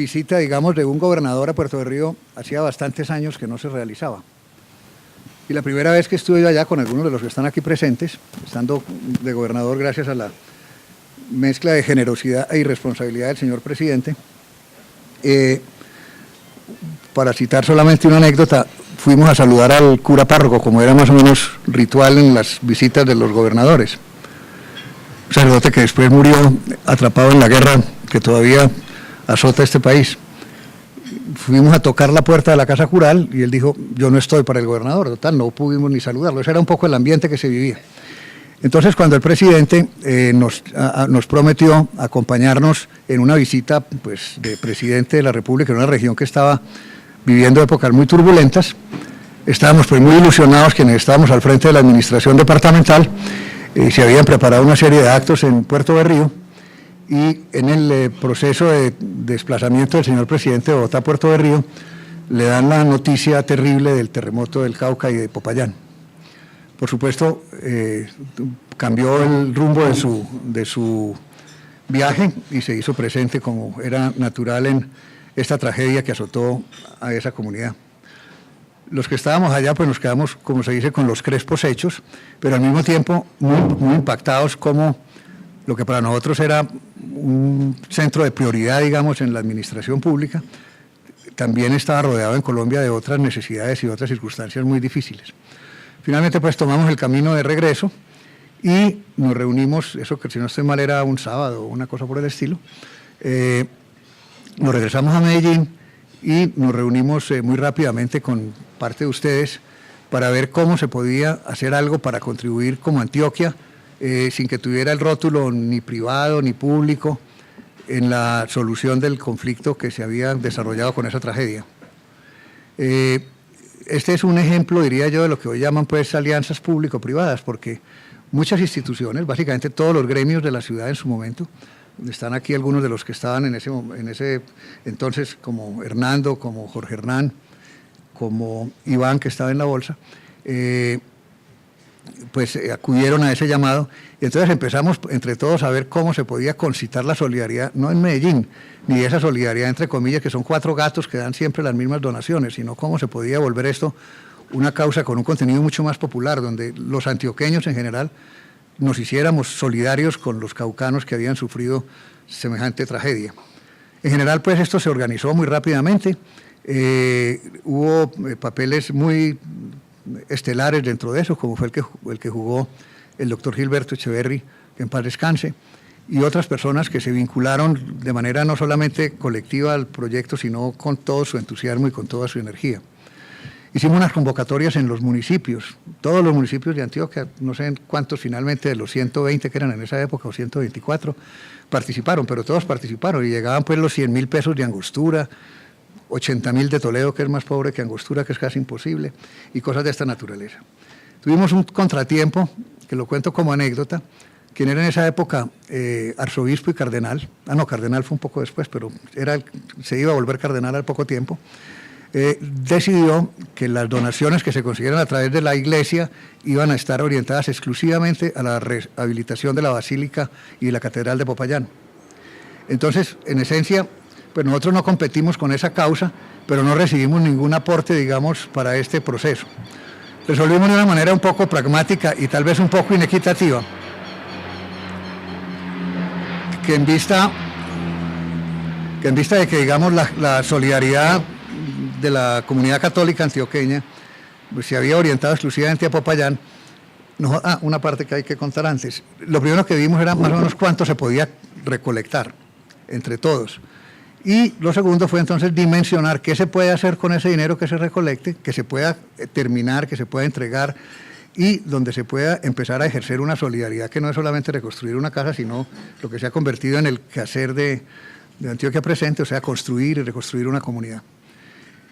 visita, digamos, de un gobernador a Puerto de Río hacía bastantes años que no se realizaba. Y la primera vez que estuve yo allá con algunos de los que están aquí presentes, estando de gobernador gracias a la mezcla de generosidad e irresponsabilidad del señor presidente, para citar solamente una anécdota, fuimos a saludar al cura párroco, como era más o menos ritual en las visitas de los gobernadores. Un sacerdote que después murió atrapado en la guerra que todavía azota este país. Fuimos a tocar la puerta de la casa cural y él dijo, yo no estoy para el gobernador, total, no pudimos ni saludarlo. Ese era un poco el ambiente que se vivía. Entonces, cuando el presidente nos prometió acompañarnos en una visita pues, de presidente de la República en una región que estaba viviendo épocas muy turbulentas, estábamos pues muy ilusionados quienes estábamos al frente de la administración departamental. Se habían preparado una serie de actos en Puerto de Río y en el proceso de desplazamiento del señor presidente de Bogotá a Puerto de Río le dan la noticia terrible del terremoto del Cauca y de Popayán. Por supuesto, cambió el rumbo de su viaje y se hizo presente como era natural en esta tragedia que azotó a esa comunidad. Los que estábamos allá pues nos quedamos, como se dice, con los crespos hechos, pero al mismo tiempo muy impactados como lo que para nosotros era un centro de prioridad, digamos, en la administración pública, también estaba rodeado en Colombia de otras necesidades y otras circunstancias muy difíciles. Finalmente pues tomamos el camino de regreso y nos reunimos, eso que si no estoy mal era un sábado o una cosa por el estilo, nos regresamos a Medellín y nos reunimos muy rápidamente con parte de ustedes para ver cómo se podía hacer algo para contribuir como Antioquia sin que tuviera el rótulo ni privado ni público en la solución del conflicto que se había desarrollado con esa tragedia. Este es un ejemplo, diría yo, de lo que hoy llaman pues alianzas público-privadas, porque muchas instituciones, básicamente todos los gremios de la ciudad en su momento, están aquí algunos de los que estaban en ese entonces, como Hernando, como Jorge Hernán, como Iván, que estaba en la bolsa, pues acudieron a ese llamado y entonces empezamos entre todos a ver cómo se podía concitar la solidaridad, no en Medellín, ni esa solidaridad entre comillas, que son 4 gatos que dan siempre las mismas donaciones, sino cómo se podía volver esto una causa con un contenido mucho más popular, donde los antioqueños en general nos hiciéramos solidarios con los caucanos que habían sufrido semejante tragedia. En general, pues esto se organizó muy rápidamente, hubo papeles muy estelares dentro de eso, como fue el que jugó el doctor Gilberto Echeverry, que en paz descanse, y otras personas que se vincularon de manera no solamente colectiva al proyecto, sino con todo su entusiasmo y con toda su energía. Hicimos unas convocatorias en los municipios, todos los municipios de Antioquia, no sé cuántos finalmente de los 120 que eran en esa época, o 124, participaron, pero todos participaron y llegaban pues los 100.000 pesos de Angostura, 80.000 de Toledo, que es más pobre que Angostura, que es casi imposible, y cosas de esta naturaleza. Tuvimos un contratiempo, que lo cuento como anécdota, quien era en esa época arzobispo y cardenal, cardenal fue un poco después, pero se iba a volver cardenal al poco tiempo, decidió que las donaciones que se consiguieran a través de la iglesia iban a estar orientadas exclusivamente a la rehabilitación de la Basílica y de la Catedral de Popayán. Entonces, en esencia, pues nosotros no competimos con esa causa, pero no recibimos ningún aporte, digamos, para este proceso. Resolvimos de una manera un poco pragmática y tal vez un poco inequitativa, que en vista de que, digamos, la solidaridad de la comunidad católica antioqueña pues, se había orientado exclusivamente a Popayán, una parte que hay que contar antes. Lo primero que vimos era más o menos cuánto se podía recolectar entre todos. Y lo segundo fue entonces dimensionar qué se puede hacer con ese dinero que se recolecte, que se pueda terminar, que se pueda entregar y donde se pueda empezar a ejercer una solidaridad que no es solamente reconstruir una casa, sino lo que se ha convertido en el quehacer de Antioquia Presente, o sea, construir y reconstruir una comunidad.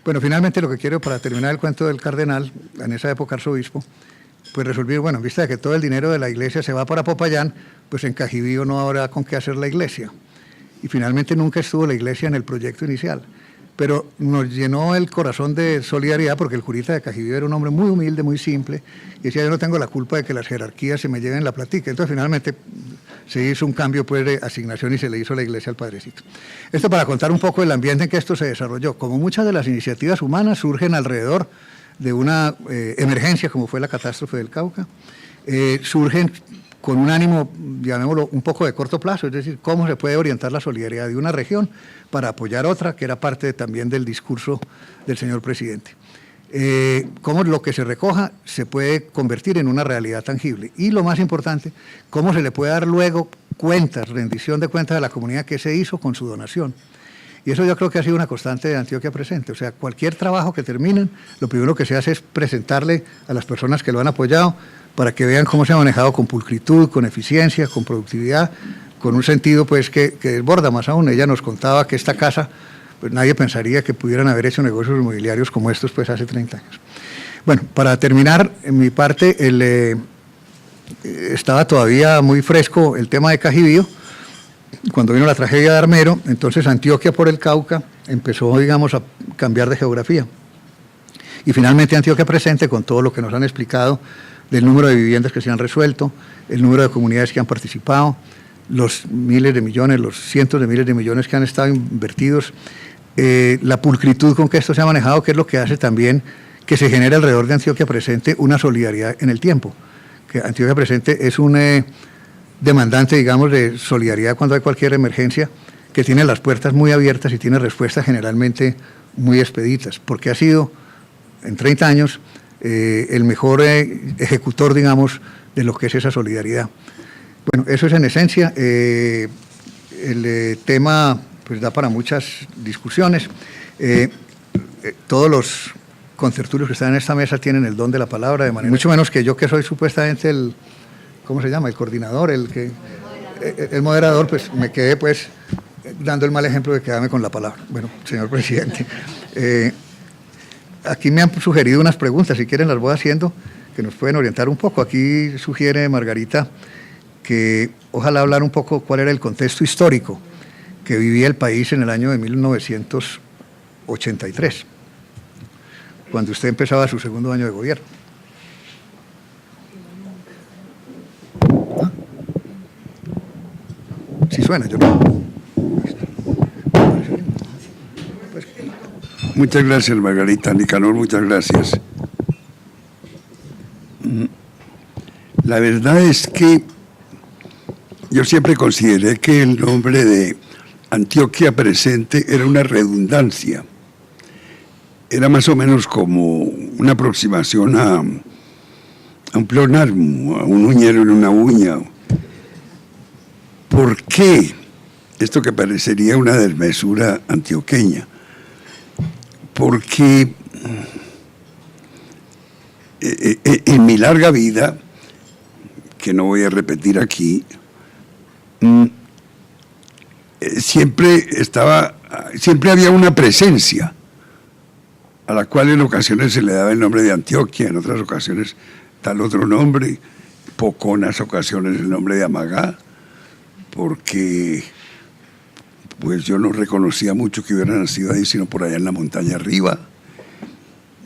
Bueno, finalmente lo que quiero para terminar el cuento del cardenal, en esa época arzobispo, pues resolví, bueno, en vista de que todo el dinero de la iglesia se va para Popayán, pues en Cajibío no habrá con qué hacer la iglesia. Y finalmente nunca estuvo la iglesia en el proyecto inicial. Pero nos llenó el corazón de solidaridad porque el curita de Cajibío era un hombre muy humilde, muy simple, y decía, yo no tengo la culpa de que las jerarquías se me lleven la platica. Entonces finalmente se hizo un cambio pues, de asignación y se le hizo la iglesia al Padrecito. Esto para contar un poco el ambiente en que esto se desarrolló. Como muchas de las iniciativas humanas surgen alrededor de una emergencia como fue la catástrofe del Cauca, surgen con un ánimo, llamémoslo, un poco de corto plazo, es decir, cómo se puede orientar la solidaridad de una región para apoyar otra, que era parte también del discurso del señor presidente. Cómo lo que se recoja se puede convertir en una realidad tangible. Y lo más importante, cómo se le puede dar luego cuentas, rendición de cuentas a la comunidad que se hizo con su donación. Y eso yo creo que ha sido una constante de Antioquia Presente. O sea, cualquier trabajo que terminen, lo primero que se hace es presentarle a las personas que lo han apoyado para que vean cómo se ha manejado con pulcritud, con eficiencia, con productividad, con un sentido pues que desborda más aún. Ella nos contaba que esta casa, pues nadie pensaría que pudieran haber hecho negocios inmobiliarios como estos pues hace 30 años. Bueno, para terminar, en mi parte, estaba todavía muy fresco el tema de Cajibío, cuando vino la tragedia de Armero. Entonces Antioquia por el Cauca empezó, digamos, a cambiar de geografía. Y finalmente Antioquia Presente, con todo lo que nos han explicado del número de viviendas que se han resuelto, el número de comunidades que han participado, los miles de millones, los cientos de miles de millones que han estado invertidos, la pulcritud con que esto se ha manejado, que es lo que hace también que se genere alrededor de Antioquia Presente una solidaridad en el tiempo. Que Antioquia Presente es un demandante, digamos, de solidaridad cuando hay cualquier emergencia, que tiene las puertas muy abiertas y tiene respuestas generalmente muy expeditas, porque ha sido, en 30 años, el mejor ejecutor, digamos, de lo que es esa solidaridad. Bueno, eso es en esencia. El tema pues da para muchas discusiones. Todos los contertulios que están en esta mesa tienen el don de la palabra, de manera mucho menos que yo, que soy supuestamente el, ¿cómo se llama?, el coordinador, el moderador, pues me quedé pues dando el mal ejemplo de quedarme con la palabra. Bueno, señor presidente, aquí me han sugerido unas preguntas, si quieren las voy haciendo, que nos pueden orientar un poco. Aquí sugiere Margarita que ojalá hablar un poco cuál era el contexto histórico que vivía el país en el año de 1983, cuando usted empezaba su segundo año de gobierno. ¿Ah? Sí suena, yo no. Muchas gracias, Margarita. Nicanor, muchas gracias. La verdad es que yo siempre consideré que el nombre de Antioquia Presente era una redundancia. Era más o menos como una aproximación a un pleonasmo, a un uñero en una uña. ¿Por qué esto que parecería una desmesura antioqueña? Porque en mi larga vida, que no voy a repetir aquí, siempre había una presencia a la cual en ocasiones se le daba el nombre de Antioquia, en otras ocasiones tal otro nombre, poconas ocasiones el nombre de Amagá, porque pues yo no reconocía mucho que hubiera nacido ahí, sino por allá en la montaña arriba.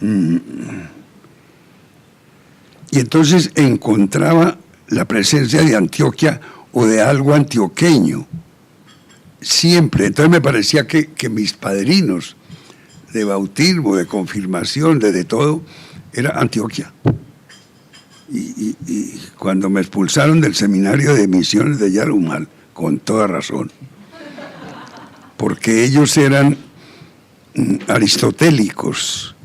Y entonces encontraba la presencia de Antioquia o de algo antioqueño, siempre. Entonces me parecía que mis padrinos de bautismo, de confirmación, de todo, era Antioquia. Y cuando me expulsaron del seminario de misiones de Yarumal, con toda razón, porque ellos eran aristotélicos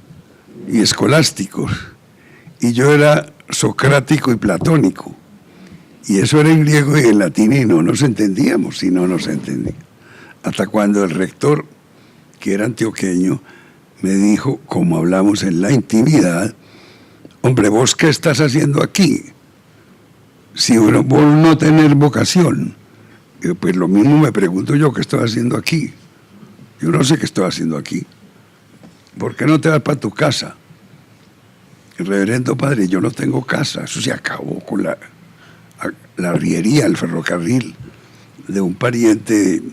y escolásticos, y yo era socrático y platónico, y eso era en griego y en latín, y no nos entendíamos, si no nos entendía. Hasta cuando el rector, que era antioqueño, me dijo, como hablamos en la intimidad, hombre, ¿vos qué estás haciendo aquí? Si vos no tenés vocación. Y pues lo mismo me pregunto yo, ¿qué estoy haciendo aquí? Yo no sé qué estoy haciendo aquí. ¿Por qué no te vas para tu casa? Reverendo padre, yo no tengo casa. Eso se acabó con la arriería, el ferrocarril de un pariente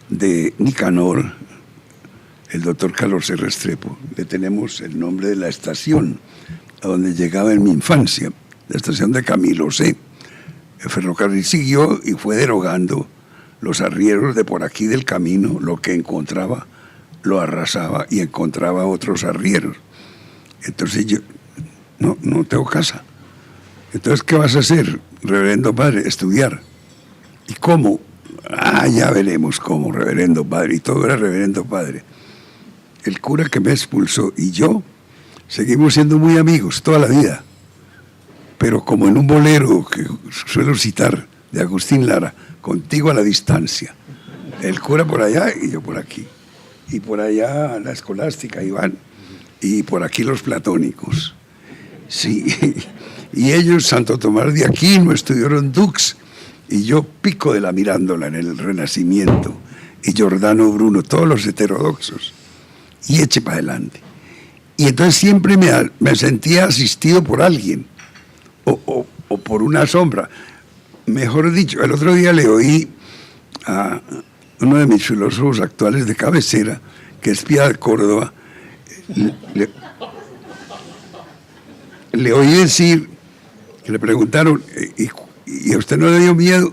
de Nicanor, el doctor Carlos C. Restrepo. Le tenemos el nombre de la estación a donde llegaba en mi infancia, la estación de Camilo C. El ferrocarril siguió y fue derogando los arrieros de por aquí del camino, lo que encontraba lo arrasaba y encontraba otros arrieros. Entonces yo no tengo casa. Entonces, ¿qué vas a hacer, reverendo padre? Estudiar. ¿Y cómo? Ya veremos cómo, reverendo padre. Y todo era reverendo padre. El cura que me expulsó y yo seguimos siendo muy amigos toda la vida. Pero como en un bolero que suelo citar de Agustín Lara, contigo a la distancia. El cura por allá y yo por aquí. Y por allá la escolástica, Iván. Y por aquí los platónicos. Sí. Y ellos, Santo Tomás de Aquino, estudiaron Dux. Y yo Pico de la Mirándola en el Renacimiento. Y Giordano Bruno, todos los heterodoxos. Y eche para adelante. Y entonces siempre me sentía asistido por alguien. O por una sombra. Mejor dicho, el otro día le oí a uno de mis filósofos actuales de cabecera, que es Pía de Córdoba, le oí decir, que le preguntaron, ¿y a usted no le dio miedo?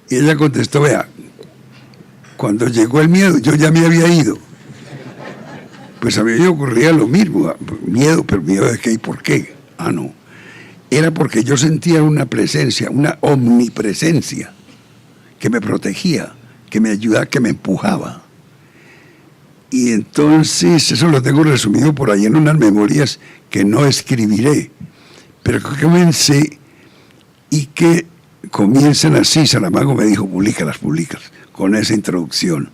Y ella contestó, vea, cuando llegó el miedo, yo ya me había ido. Pues a mí me ocurría lo mismo, miedo, pero miedo de qué y por qué. No. Era porque yo sentía una presencia, una omnipresencia, que me protegía, que me ayudaba, que me empujaba. Y entonces, eso lo tengo resumido por ahí en unas memorias que no escribiré, pero que comencé y que comienzan así. Saramago me dijo, públicalas, con esa introducción.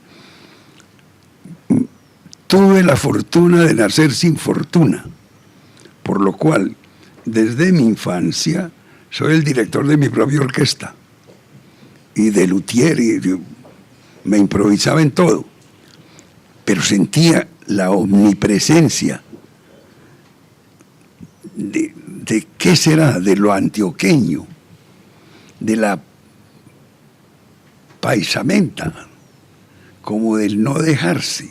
Tuve la fortuna de nacer sin fortuna, por lo cual, desde mi infancia, soy el director de mi propia orquesta y de luthier, y me improvisaba en todo, pero sentía la omnipresencia de qué será, de lo antioqueño, de la paisamenta, como del no dejarse,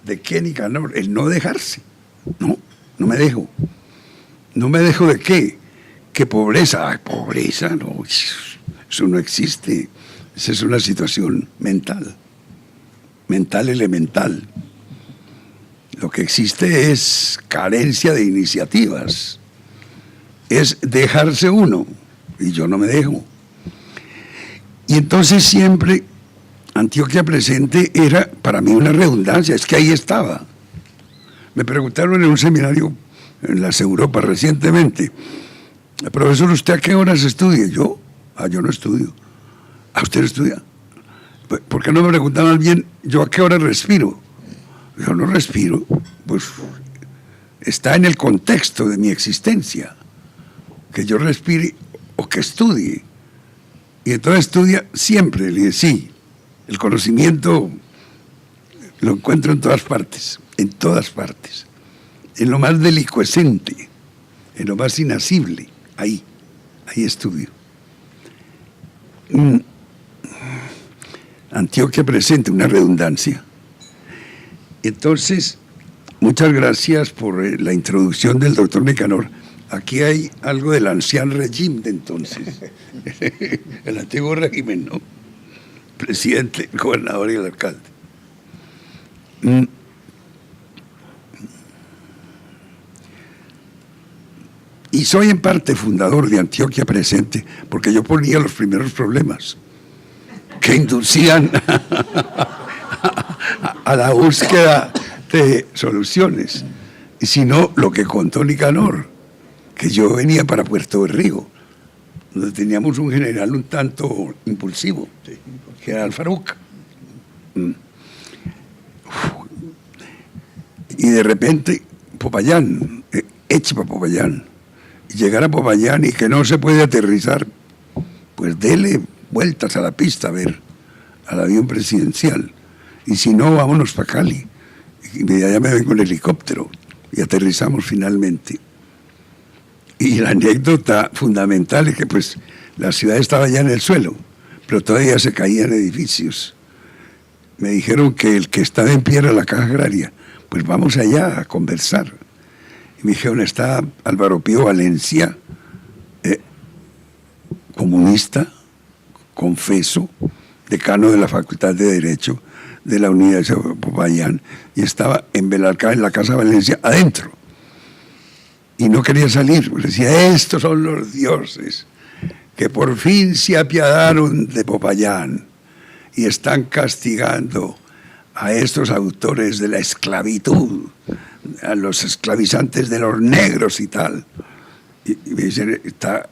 de qué Nicanor, el no dejarse. No me dejo. ¿No me dejo de qué? ¿Qué pobreza? Ay, pobreza, no, eso no existe. Esa es una situación mental elemental. Lo que existe es carencia de iniciativas, es dejarse uno, y yo no me dejo. Y entonces siempre Antioquia Presente era para mí una redundancia, es que ahí estaba. Me preguntaron en un seminario en las Europas recientemente, profesor, ¿usted a qué horas estudia? Yo no estudio. ¿Usted no estudia? ¿Por qué no me preguntaban bien yo a qué hora respiro? Yo no respiro, pues está en el contexto de mi existencia, que yo respire o que estudie. Y entonces estudia siempre, le dije, sí, el conocimiento lo encuentro en todas partes, en lo más delicuescente, en lo más inasible, ahí estudio. Antioquia Presente, una redundancia. Entonces, muchas gracias por la introducción del doctor Nicanor. Aquí hay algo del ancian régimen de entonces, el antiguo régimen, ¿no? Presidente, el gobernador y el alcalde. Y soy en parte fundador de Antioquia Presente, porque yo ponía los primeros problemas que inducían a la búsqueda de soluciones. Y si no, lo que contó Nicanor, que yo venía para Puerto de Rigo, donde teníamos un general un tanto impulsivo, general Faruc. Y de repente, Popayán, eche para Popayán. Y llegar a Popayán y que no se puede aterrizar, pues dele vueltas a la pista a ver al avión presidencial. Y si no, vámonos para Cali. Y allá me vengo en helicóptero y aterrizamos finalmente. Y la anécdota fundamental es que pues la ciudad estaba ya en el suelo, pero todavía se caían edificios. Me dijeron que el que estaba en pie era la Caja Agraria. Pues vamos allá a conversar. Y me dijeron, está Álvaro Pío Valencia comunista, confeso, decano de la Facultad de Derecho de la Universidad de Popayán, y estaba en Belalcázar, en la Casa Valencia, adentro. Y no quería salir, porque decía, estos son los dioses que por fin se apiadaron de Popayán y están castigando a estos autores de la esclavitud, a los esclavizantes de los negros y tal. Y me dicen, está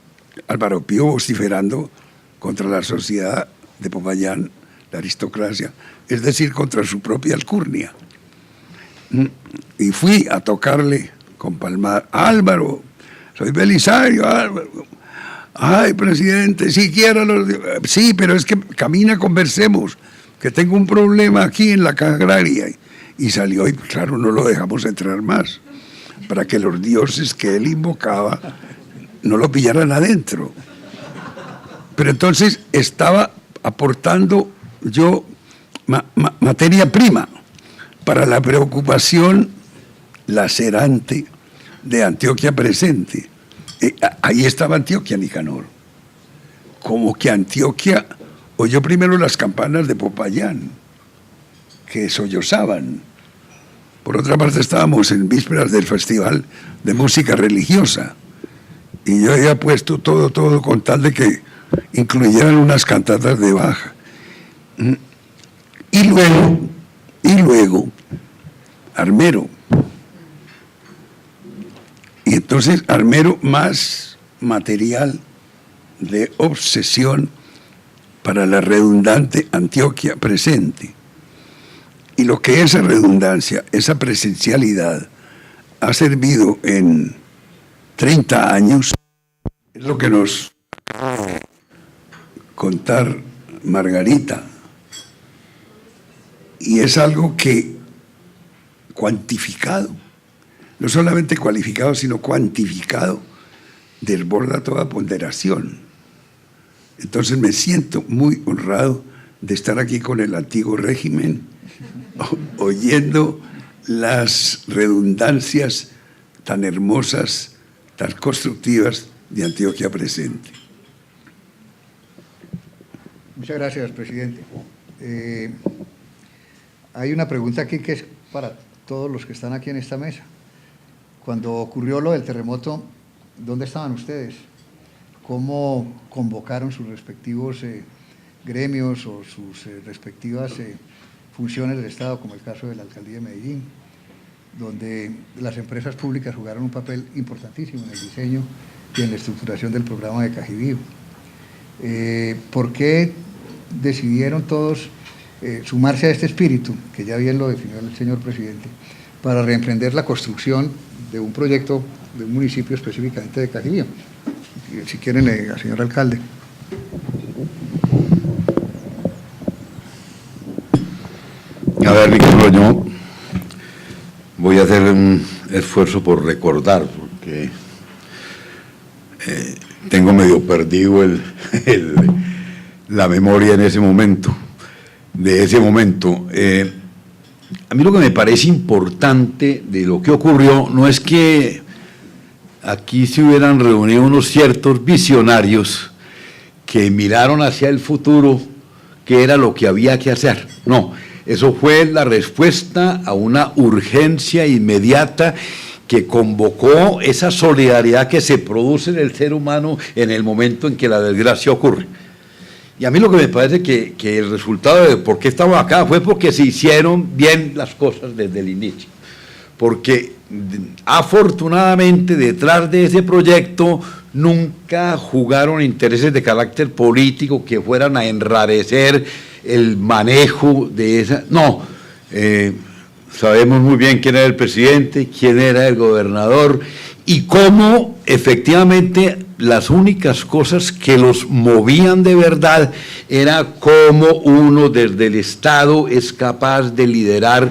Álvaro Pío vociferando contra la sociedad de Popayán, la aristocracia, es decir, contra su propia alcurnia. Y fui a tocarle con palmar, Álvaro, soy Belisario, Álvaro. Ay, presidente, siquiera los... Sí, pero es que camina, conversemos, que tengo un problema aquí en la Caja Agraria. Y salió, y claro, no lo dejamos entrar más, para que los dioses que él invocaba no lo pillaran adentro. Pero entonces estaba aportando yo materia prima para la preocupación lacerante de Antioquia presente. Ahí estaba Antioquia, Nicanor. Como que Antioquia oyó primero las campanas de Popayán, que sollozaban. Por otra parte, estábamos en vísperas del Festival de Música Religiosa, y yo había puesto todo con tal de que incluyeran unas cantatas de Bach. Y luego, Armero. Y entonces Armero, más material de obsesión para la redundante Antioquia presente. Y lo que esa redundancia, esa presencialidad ha servido en 30 años, es lo que nos contar Margarita. Y es algo que cuantificado, no solamente cualificado, sino cuantificado, desborda toda ponderación. Entonces me siento muy honrado de estar aquí con el antiguo régimen, oyendo las redundancias tan hermosas, tan constructivas de Antioquia presente. Muchas gracias, presidente. Hay una pregunta aquí que es para todos los que están aquí en esta mesa. Cuando ocurrió lo del terremoto, ¿dónde estaban ustedes? ¿Cómo convocaron sus respectivos gremios o sus respectivas funciones del Estado, como el caso de la Alcaldía de Medellín, donde las empresas públicas jugaron un papel importantísimo en el diseño y en la estructuración del programa de Cajibío? ¿Por qué decidieron todos sumarse a este espíritu, que ya bien lo definió el señor presidente, para reemprender la construcción de un proyecto de un municipio específicamente de Cajibío? Si quieren, al señor alcalde. A ver, Ricardo, yo voy a hacer un esfuerzo por recordar, porque tengo medio perdido la memoria en ese momento, de ese momento. A mí lo que me parece importante de lo que ocurrió no es que aquí se hubieran reunido unos ciertos visionarios que miraron hacia el futuro, qué era lo que había que hacer. No, eso fue la respuesta a una urgencia inmediata que convocó esa solidaridad que se produce en el ser humano en el momento en que la desgracia ocurre. Y a mí lo que me parece que el resultado de por qué estamos acá fue porque se hicieron bien las cosas desde el inicio. Porque afortunadamente detrás de ese proyecto nunca jugaron intereses de carácter político que fueran a enrarecer el manejo de esa... No, sabemos muy bien quién era el presidente, quién era el gobernador y cómo efectivamente las únicas cosas que los movían de verdad era cómo uno desde el Estado es capaz de liderar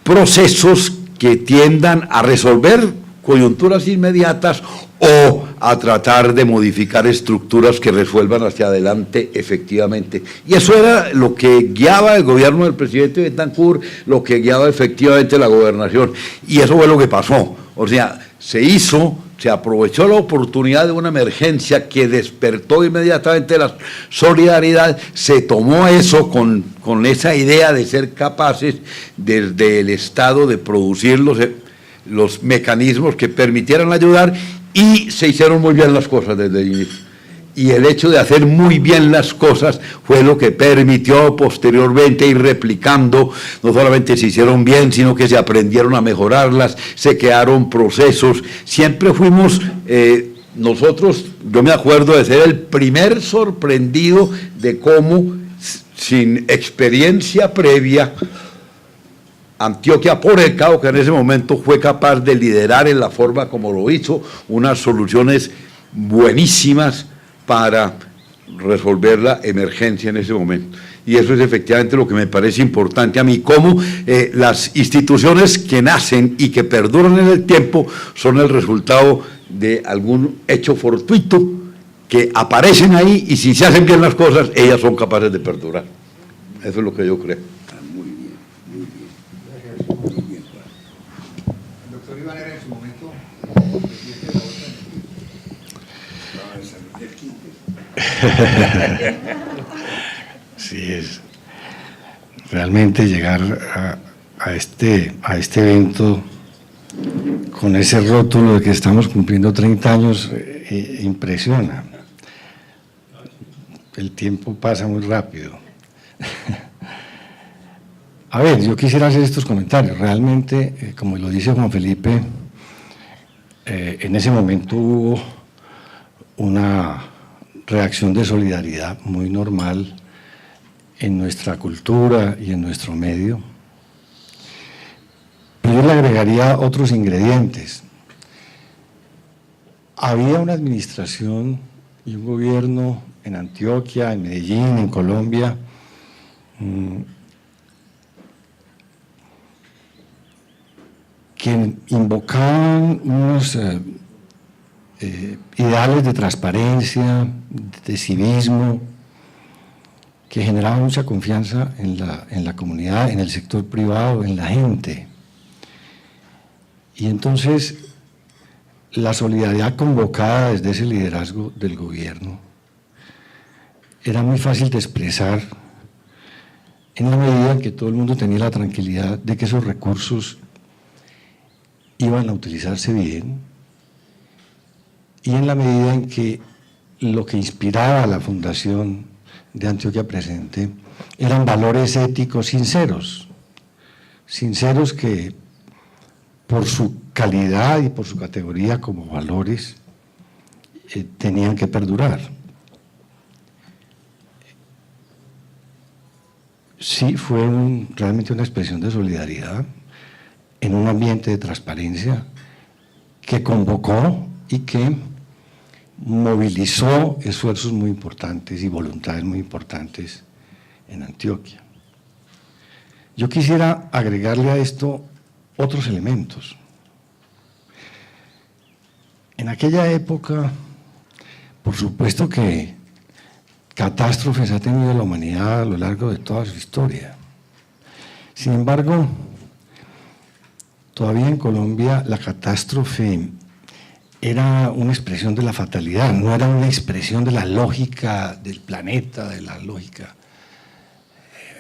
procesos que tiendan a resolver coyunturas inmediatas o a tratar de modificar estructuras que resuelvan hacia adelante efectivamente. Y eso era lo que guiaba el gobierno del presidente Betancur, lo que guiaba efectivamente la gobernación. Y eso fue lo que pasó. O sea, se hizo se aprovechó la oportunidad de una emergencia que despertó inmediatamente la solidaridad, se tomó eso con esa idea de ser capaces desde el Estado de producir los mecanismos que permitieran ayudar, y se hicieron muy bien las cosas desde el inicio. Y el hecho de hacer muy bien las cosas fue lo que permitió posteriormente ir replicando. No solamente se hicieron bien, sino que se aprendieron a mejorarlas, se crearon procesos. Siempre fuimos, nosotros, yo me acuerdo de ser el primer sorprendido de cómo, sin experiencia previa, Antioquia, por el cabo, que en ese momento fue capaz de liderar en la forma como lo hizo, unas soluciones buenísimas para resolver la emergencia en ese momento. Y eso es efectivamente lo que me parece importante a mí, cómo las instituciones que nacen y que perduran en el tiempo son el resultado de algún hecho fortuito que aparecen ahí, y si se hacen bien las cosas, ellas son capaces de perdurar. Eso es lo que yo creo. Muy bien, muy bien. Gracias. Muy bien, El doctor Iván era en su momento presidente de la bolsa. Sí, es realmente llegar a este evento con ese rótulo de que estamos cumpliendo 30 años impresiona. El tiempo pasa muy rápido. A ver, yo quisiera hacer estos comentarios. Realmente, como lo dice Juan Felipe, en ese momento hubo una reacción de solidaridad muy normal en nuestra cultura y en nuestro medio. Pero yo le agregaría otros ingredientes. Había una administración y un gobierno en Antioquia, en Medellín, en Colombia, que invocaban unos ideales de transparencia, de civismo, que generaban mucha confianza en la comunidad, en el sector privado, en la gente. Y entonces la solidaridad convocada desde ese liderazgo del gobierno era muy fácil de expresar en la medida en que todo el mundo tenía la tranquilidad de que esos recursos iban a utilizarse bien, y en la medida en que lo que inspiraba a la fundación de Antioquia Presente eran valores éticos sinceros que por su calidad y por su categoría como valores tenían que perdurar. Sí, fue realmente una expresión de solidaridad en un ambiente de transparencia que convocó y que movilizó esfuerzos muy importantes y voluntades muy importantes en Antioquia. Yo quisiera agregarle a esto otros elementos. En aquella época, por supuesto que catástrofes ha tenido la humanidad a lo largo de toda su historia. Sin embargo, todavía en Colombia la catástrofe era una expresión de la fatalidad, no era una expresión de la lógica del planeta, de la lógica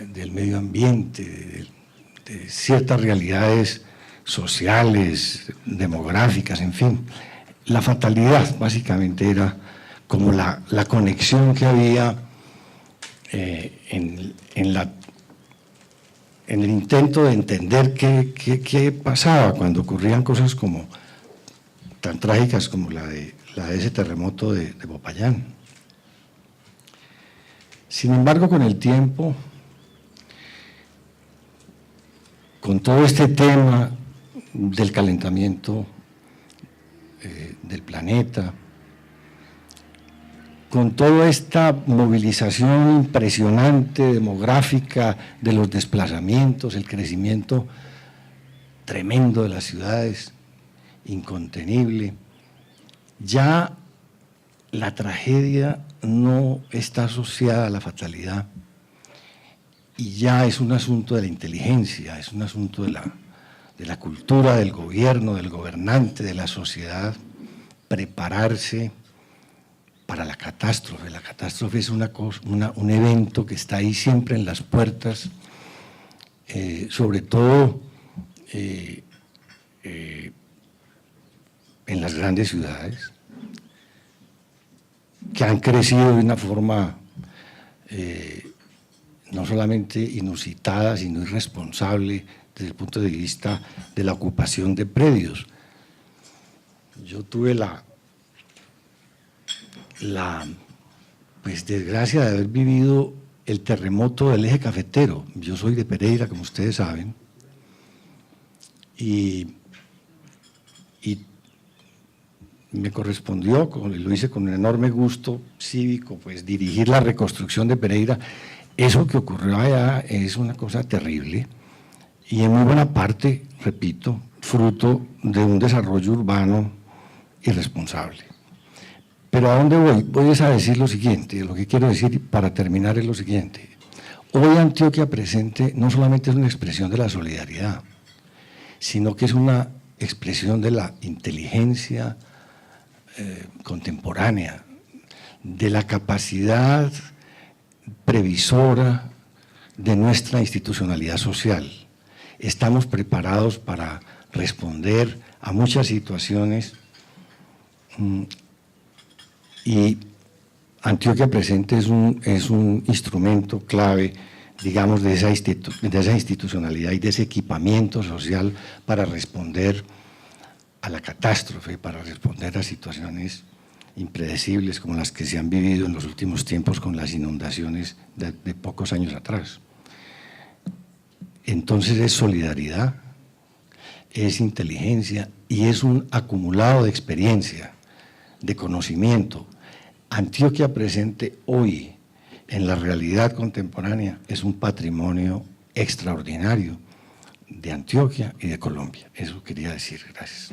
del medio ambiente, de ciertas realidades sociales, demográficas, en fin. La fatalidad básicamente era como la conexión que había en el intento de entender qué pasaba cuando ocurrían cosas como tan trágicas como la de ese terremoto de Popayán. Sin embargo, con el tiempo, con todo este tema del calentamiento del planeta, con toda esta movilización impresionante demográfica de los desplazamientos, el crecimiento tremendo de las ciudades, incontenible, ya la tragedia no está asociada a la fatalidad y ya es un asunto de la inteligencia, es un asunto de la cultura, del gobierno, del gobernante, de la sociedad, prepararse para la catástrofe. La catástrofe es un evento que está ahí siempre en las puertas, sobre todo en las grandes ciudades, que han crecido de una forma no solamente inusitada, sino irresponsable desde el punto de vista de la ocupación de predios. Yo tuve la desgracia de haber vivido el terremoto del eje cafetero. Yo soy de Pereira, como ustedes saben, y me correspondió, lo hice con un enorme gusto cívico, pues dirigir la reconstrucción de Pereira. Eso que ocurrió allá es una cosa terrible y en muy buena parte, repito, fruto de un desarrollo urbano irresponsable. Pero ¿a dónde voy? Voy a decir lo siguiente, lo que quiero decir para terminar es lo siguiente. Hoy Antioquia Presente no solamente es una expresión de la solidaridad, sino que es una expresión de la inteligencia contemporánea, de la capacidad previsora de nuestra institucionalidad social. Estamos preparados para responder a muchas situaciones y Antioquia Presente es un instrumento clave, digamos, de esa institucionalidad y de ese equipamiento social para responder a la catástrofe, para responder a situaciones impredecibles como las que se han vivido en los últimos tiempos con las inundaciones de pocos años atrás. Entonces es solidaridad, es inteligencia y es un acumulado de experiencia, de conocimiento. Antioquia Presente hoy, en la realidad contemporánea, es un patrimonio extraordinario de Antioquia y de Colombia. Eso quería decir. Gracias.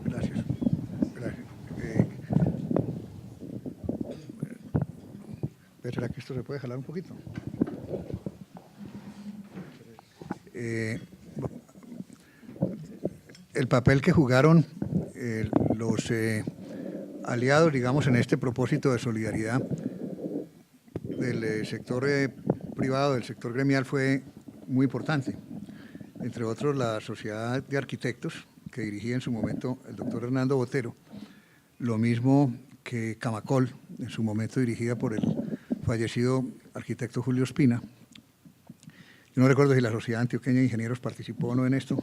Gracias. ¿Será que esto se puede jalar un poquito? El papel que jugaron los aliados, digamos, en este propósito de solidaridad del sector privado, del sector gremial, fue muy importante. Entre otros, la Sociedad de Arquitectos, que dirigía en su momento el doctor Hernando Botero, lo mismo que Camacol, en su momento dirigida por el fallecido arquitecto Julio Espina. Yo no recuerdo si la Sociedad Antioqueña de Ingenieros participó o no en esto,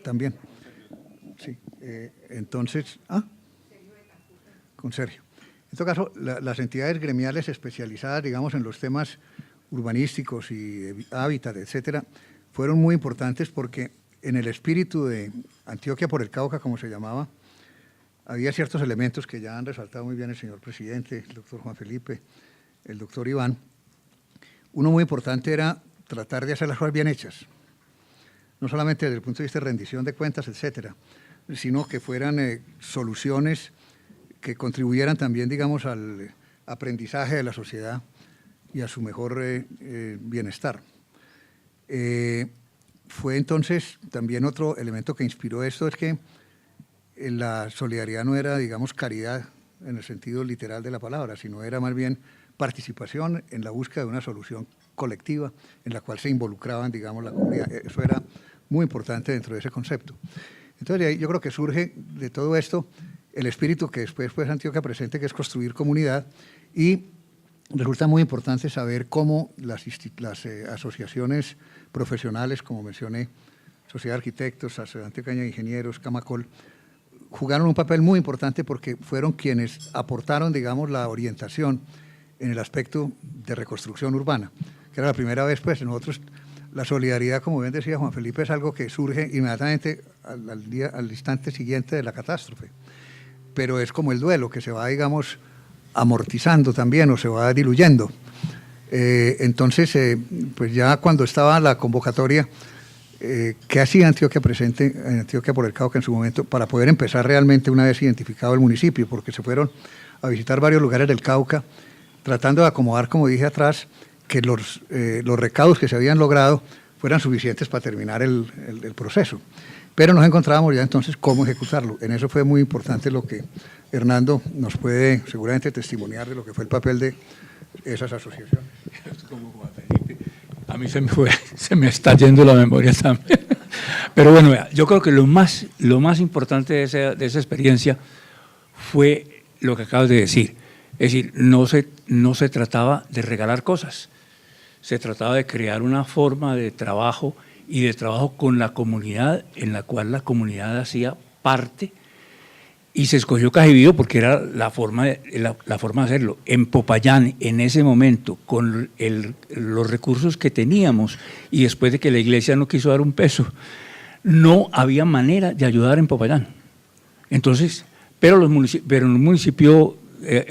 también. Sí, entonces, con Sergio. En todo caso, las entidades gremiales especializadas, digamos, en los temas urbanísticos y de hábitat, etcétera, fueron muy importantes porque en el espíritu de Antioquia por el Cauca, como se llamaba, había ciertos elementos que ya han resaltado muy bien el señor presidente, el doctor Juan Felipe, el doctor Iván. Uno muy importante era tratar de hacer las cosas bien hechas, no solamente desde el punto de vista de rendición de cuentas, etcétera, sino que fueran soluciones que contribuyeran también, digamos, al aprendizaje de la sociedad y a su mejor bienestar. Fue entonces también otro elemento que inspiró esto, es que la solidaridad no era, digamos, caridad en el sentido literal de la palabra, sino era más bien participación en la búsqueda de una solución colectiva en la cual se involucraban, digamos, la comunidad. Eso era muy importante dentro de ese concepto. Entonces, yo creo que surge de todo esto el espíritu que después fue Antioquia Presente, que es construir comunidad, y resulta muy importante saber cómo las asociaciones profesionales, como mencioné, Sociedad de Arquitectos, Sociedad Antioqueña de Ingenieros, Camacol, jugaron un papel muy importante porque fueron quienes aportaron, digamos, la orientación en el aspecto de reconstrucción urbana, que era la primera vez, pues, nosotros, la solidaridad, como bien decía Juan Felipe, es algo que surge inmediatamente al instante siguiente de la catástrofe, pero es como el duelo, que se va, digamos, amortizando también o se va diluyendo. Entonces, pues ya cuando estaba la convocatoria, ¿qué hacía Antioquia Presente, Antioquia por el Cauca en su momento, para poder empezar realmente una vez identificado el municipio? Porque se fueron a visitar varios lugares del Cauca, tratando de acomodar, como dije atrás, que los recaudos que se habían logrado fueran suficientes para terminar el proceso. pero nos encontrábamos ya entonces cómo ejecutarlo. En eso fue muy importante lo que Hernando nos puede seguramente testimoniar de lo que fue el papel de esas asociaciones. A mí se me está yendo la memoria también. Pero bueno, vea, yo creo que lo más importante de esa experiencia fue lo que acabas de decir. Es decir, no se trataba de regalar cosas, se trataba de crear una forma de trabajo y de trabajo con la comunidad, en la cual la comunidad hacía parte, y se escogió Cajibío porque era la forma de hacerlo. En Popayán, en ese momento, con los recursos que teníamos, y después de que la iglesia no quiso dar un peso, no había manera de ayudar en Popayán. Entonces, pero en un municipio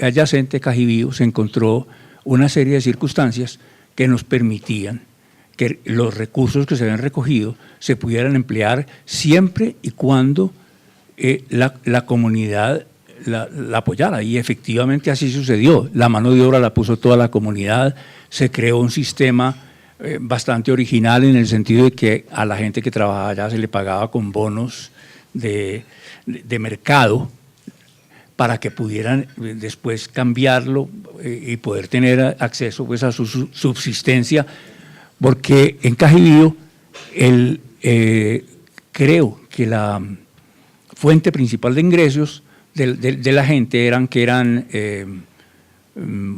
adyacente, Cajibío, se encontró una serie de circunstancias que nos permitían que los recursos que se habían recogido se pudieran emplear siempre y cuando la comunidad la apoyara, y efectivamente así sucedió. La mano de obra la puso toda la comunidad, se creó un sistema bastante original en el sentido de que a la gente que trabajaba allá se le pagaba con bonos de mercado para que pudieran después cambiarlo y poder tener acceso pues a su subsistencia, porque en Cajibío creo que la fuente principal de ingresos de la gente eran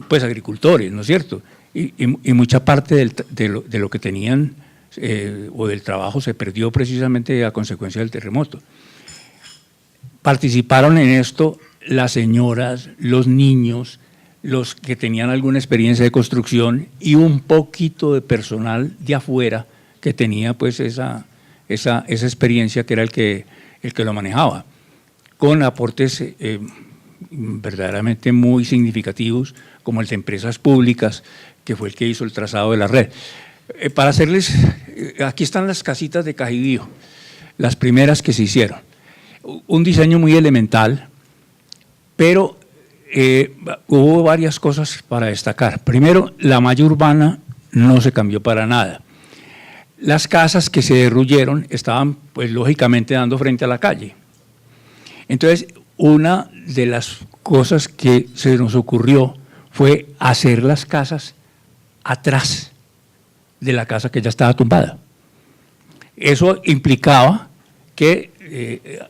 pues agricultores, ¿no es cierto? Y mucha parte de lo que tenían o del trabajo se perdió precisamente a consecuencia del terremoto. Participaron en esto las señoras, los niños, los que tenían alguna experiencia de construcción y un poquito de personal de afuera que tenía pues esa experiencia, que era el que lo manejaba, con aportes verdaderamente muy significativos, como el de empresas públicas, que fue el que hizo el trazado de la red. Para hacerles, aquí están las casitas de Cajibío, las primeras que se hicieron. Un diseño muy elemental, pero hubo varias cosas para destacar. Primero, la malla urbana no se cambió para nada. Las casas que se derruyeron estaban, pues lógicamente, dando frente a la calle. Entonces, una de las cosas que se nos ocurrió fue hacer las casas atrás de la casa que ya estaba tumbada. Eso implicaba que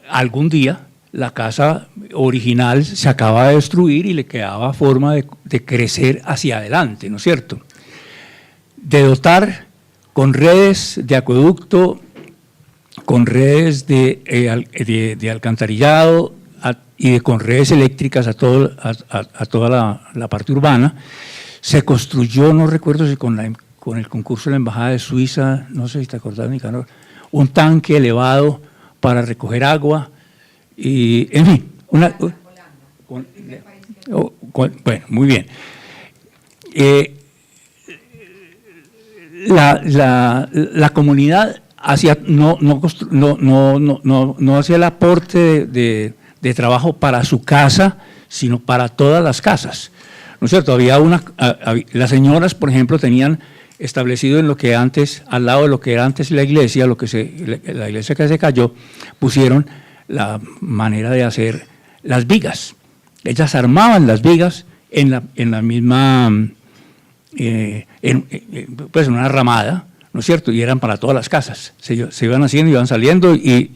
algún día la casa original se acaba de destruir y le quedaba forma de crecer hacia adelante, ¿no es cierto? De dotar con redes de acueducto, con redes de alcantarillado y con redes eléctricas a toda la parte urbana. Se construyó, no recuerdo si con el concurso de la Embajada de Suiza, no sé si te acordás, Nicanor, un tanque elevado para recoger agua, y en fin, bueno, muy bien. La comunidad no hacía el aporte de trabajo para su casa, sino para todas las casas, ¿no es cierto? Las señoras, por ejemplo, tenían establecido en lo que antes, al lado de lo que era antes la iglesia, la iglesia que se cayó, pusieron la manera de hacer las vigas. Ellas armaban las vigas en la misma, pues en una ramada, ¿no es cierto? Y eran para todas las casas. Se iban haciendo, iban saliendo, y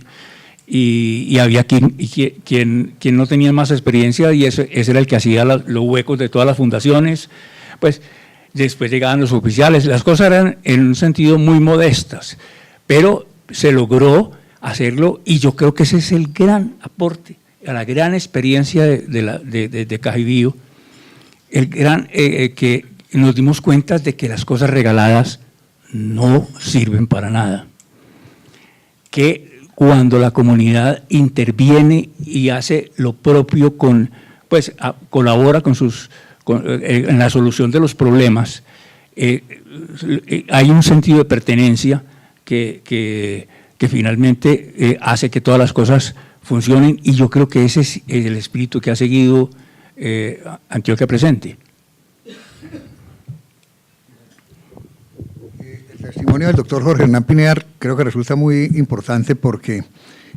había quien no tenía más experiencia, y ese era el que hacía los huecos de todas las fundaciones. Pues después llegaban los oficiales. Las cosas eran en un sentido muy modestas, pero se logró hacerlo, y yo creo que ese es el gran aporte, a la gran experiencia de Cajibío, que nos dimos cuenta de que las cosas regaladas no sirven para nada, que cuando la comunidad interviene y hace lo propio colabora en la solución de los problemas, hay un sentido de pertenencia que finalmente hace que todas las cosas funcionen, y yo creo que ese es el espíritu que ha seguido Antioquia Presente. El testimonio del doctor Jorge Hernán Pinear creo que resulta muy importante, porque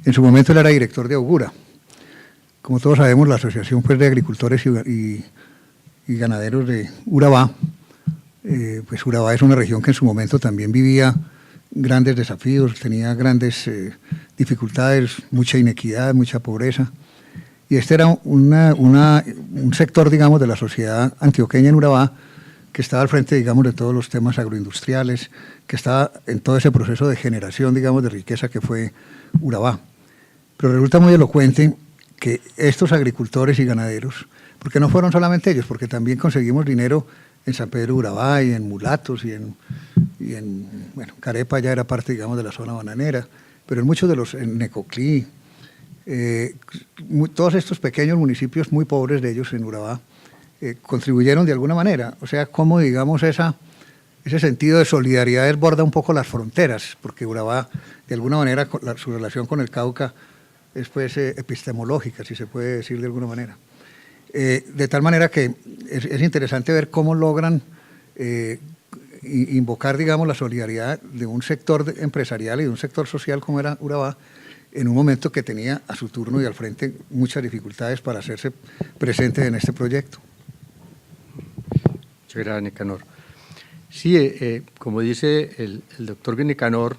En su momento él era director de Augura. Como todos sabemos, la Asociación pues, de Agricultores y Ganaderos de Urabá, pues Urabá es una región que en su momento también vivía grandes desafíos, tenía grandes dificultades, mucha inequidad, mucha pobreza. Y este era un sector, digamos, de la sociedad antioqueña en Urabá que estaba al frente, digamos, de todos los temas agroindustriales, que estaba en todo ese proceso de generación, digamos, de riqueza que fue Urabá. Pero resulta muy elocuente que estos agricultores y ganaderos, porque no fueron solamente ellos, porque también conseguimos dinero en San Pedro de Urabá y en Mulatos y en bueno, Carepa ya era parte, digamos, de la zona bananera, pero en muchos de los, en Necoclí, todos estos pequeños municipios muy pobres de ellos en Urabá, contribuyeron de alguna manera. O sea, como digamos ese sentido de solidaridad desborda un poco las fronteras, porque Urabá, de alguna manera, su relación con el Cauca es pues epistemológica, si se puede decir de alguna manera. De tal manera que es interesante ver cómo logran invocar, digamos, la solidaridad de un sector empresarial y de un sector social como era Urabá, en un momento que tenía a su turno y al frente muchas dificultades para hacerse presente en este proyecto. Muchas gracias, Nicanor. Sí, como dice el doctor Nicanor,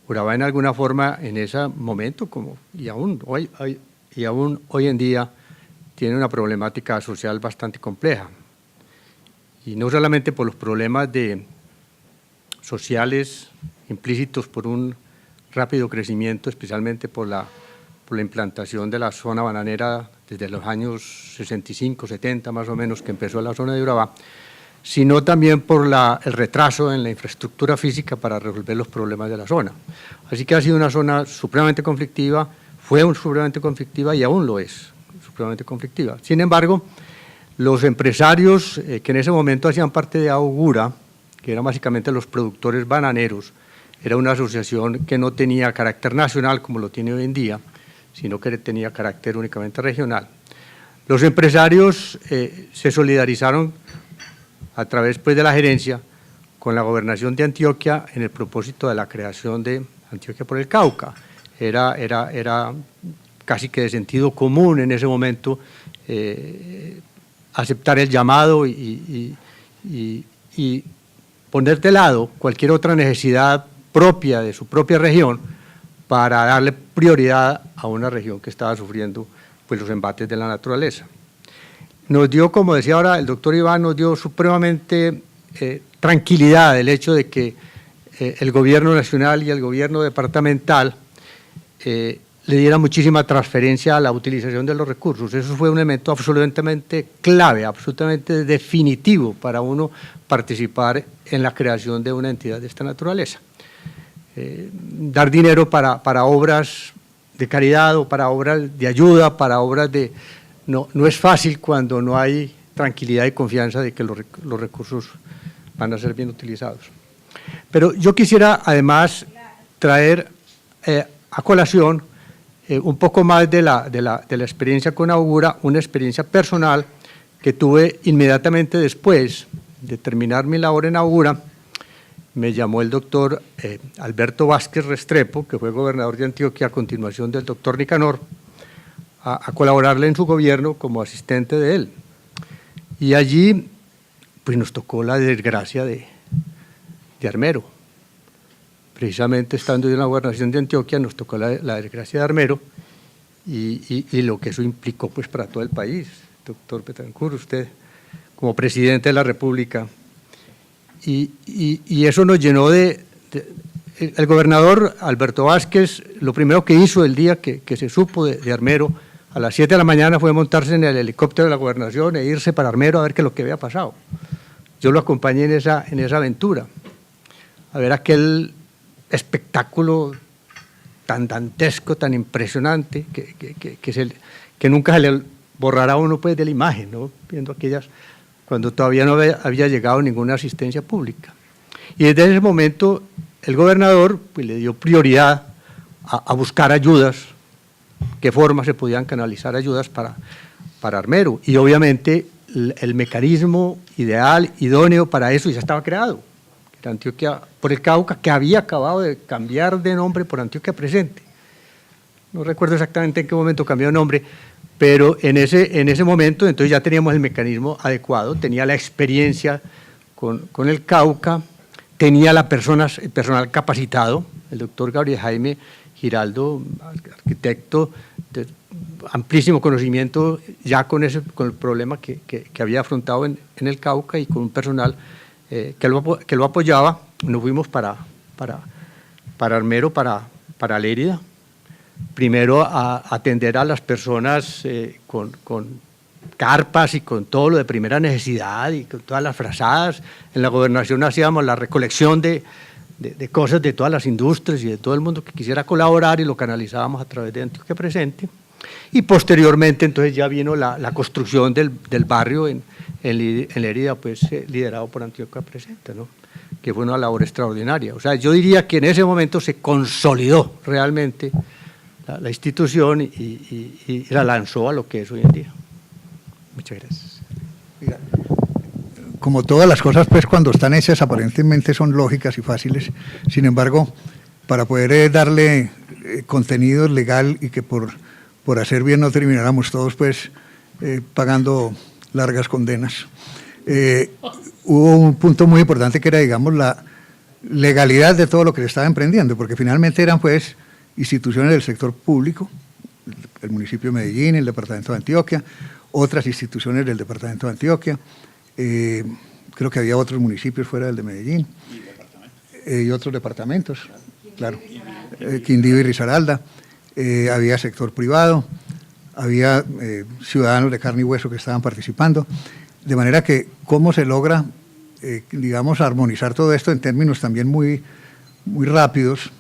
Urabá en alguna forma en ese momento, y aún hoy en día, tiene una problemática social bastante compleja. Y no solamente por los problemas sociales implícitos por un rápido crecimiento, especialmente por la implantación de la zona bananera desde los años 65, 70 más o menos, que empezó la zona de Urabá, sino también por el retraso en la infraestructura física para resolver los problemas de la zona. Así que ha sido una zona supremamente conflictiva, fue supremamente conflictiva y aún lo es, supremamente conflictiva. Sin embargo, los empresarios que en ese momento hacían parte de Augura, que eran básicamente los productores bananeros, era una asociación que no tenía carácter nacional como lo tiene hoy en día, sino que tenía carácter únicamente regional. Los empresarios se solidarizaron a través pues, de la gerencia con la gobernación de Antioquia en el propósito de la creación de Antioquia por el Cauca. Era casi que de sentido común en ese momento aceptar el llamado y poner de lado cualquier otra necesidad propia de su propia región para darle prioridad a una región que estaba sufriendo pues, los embates de la naturaleza. Nos dio, como decía ahora el doctor Iván, nos dio supremamente tranquilidad el hecho de que el gobierno nacional y el gobierno departamental le diera muchísima transferencia a la utilización de los recursos. Eso fue un elemento absolutamente clave, absolutamente definitivo para uno participar en la creación de una entidad de esta naturaleza. Dar dinero para obras de caridad o para obras de ayuda, para obras de... No es fácil cuando no hay tranquilidad y confianza de que los recursos van a ser bien utilizados. Pero yo quisiera además traer a colación un poco más de la experiencia con Augura, una experiencia personal que tuve inmediatamente después de terminar mi labor en Augura. Me llamó el doctor Alberto Vázquez Restrepo, que fue gobernador de Antioquia a continuación del doctor Nicanor, a colaborarle en su gobierno como asistente de él. Y allí pues, nos tocó la desgracia de Armero. Precisamente estando en la gobernación de Antioquia nos tocó la desgracia de Armero y lo que eso implicó pues, para todo el país. Doctor Betancur, usted como presidente de la República. Y eso nos llenó el gobernador Alberto Vázquez, lo primero que hizo el día que se supo de Armero, a las 7 de la mañana fue montarse en el helicóptero de la gobernación e irse para Armero a ver qué es lo que había pasado. Yo lo acompañé en esa aventura, a ver aquel espectáculo tan dantesco, tan impresionante, que nunca se le borrará a uno pues, de la imagen, ¿no? Viendo aquellas, cuando todavía no había llegado ninguna asistencia pública. Y desde ese momento el gobernador pues, le dio prioridad a buscar ayudas, qué forma se podían canalizar ayudas para Armero. Y obviamente el mecanismo ideal, idóneo para eso ya estaba creado. Antioquia por el Cauca, que había acabado de cambiar de nombre por Antioquia Presente. no recuerdo exactamente en qué momento cambió de nombre, pero en ese momento entonces ya teníamos el mecanismo adecuado, tenía la experiencia con el Cauca, tenía el personal capacitado, el doctor Gabriel Jaime Giraldo, arquitecto de amplísimo conocimiento ya con el problema que había afrontado en el Cauca y con un personal que lo apoyaba. Nos fuimos para Armero, para Lérida, primero a atender a las personas con carpas y con todo lo de primera necesidad y con todas las frazadas. En la gobernación hacíamos la recolección de cosas de todas las industrias y de todo el mundo que quisiera colaborar y lo canalizábamos a través de Antioquia Presente. Y posteriormente entonces ya vino la construcción del barrio en Lérida, pues liderado por Antioquia Presente, ¿no? Que fue una labor extraordinaria. O sea, yo diría que en ese momento se consolidó realmente la institución y la lanzó a lo que es hoy en día. Muchas gracias. Mira, como todas las cosas, pues cuando están hechas aparentemente son lógicas y fáciles. Sin embargo, para poder darle contenido legal y que por hacer bien no termináramos todos pues pagando largas condenas, hubo un punto muy importante que era, digamos, la legalidad de todo lo que se estaba emprendiendo, porque finalmente eran pues instituciones del sector público, el municipio de Medellín, el departamento de Antioquia, otras instituciones del departamento de Antioquia, creo que había otros municipios fuera del de Medellín, y otros departamentos, claro, Quindío y Risaralda, había sector privado, había ciudadanos de carne y hueso que estaban participando, de manera que cómo se logra, digamos, armonizar todo esto en términos también muy, muy rápidos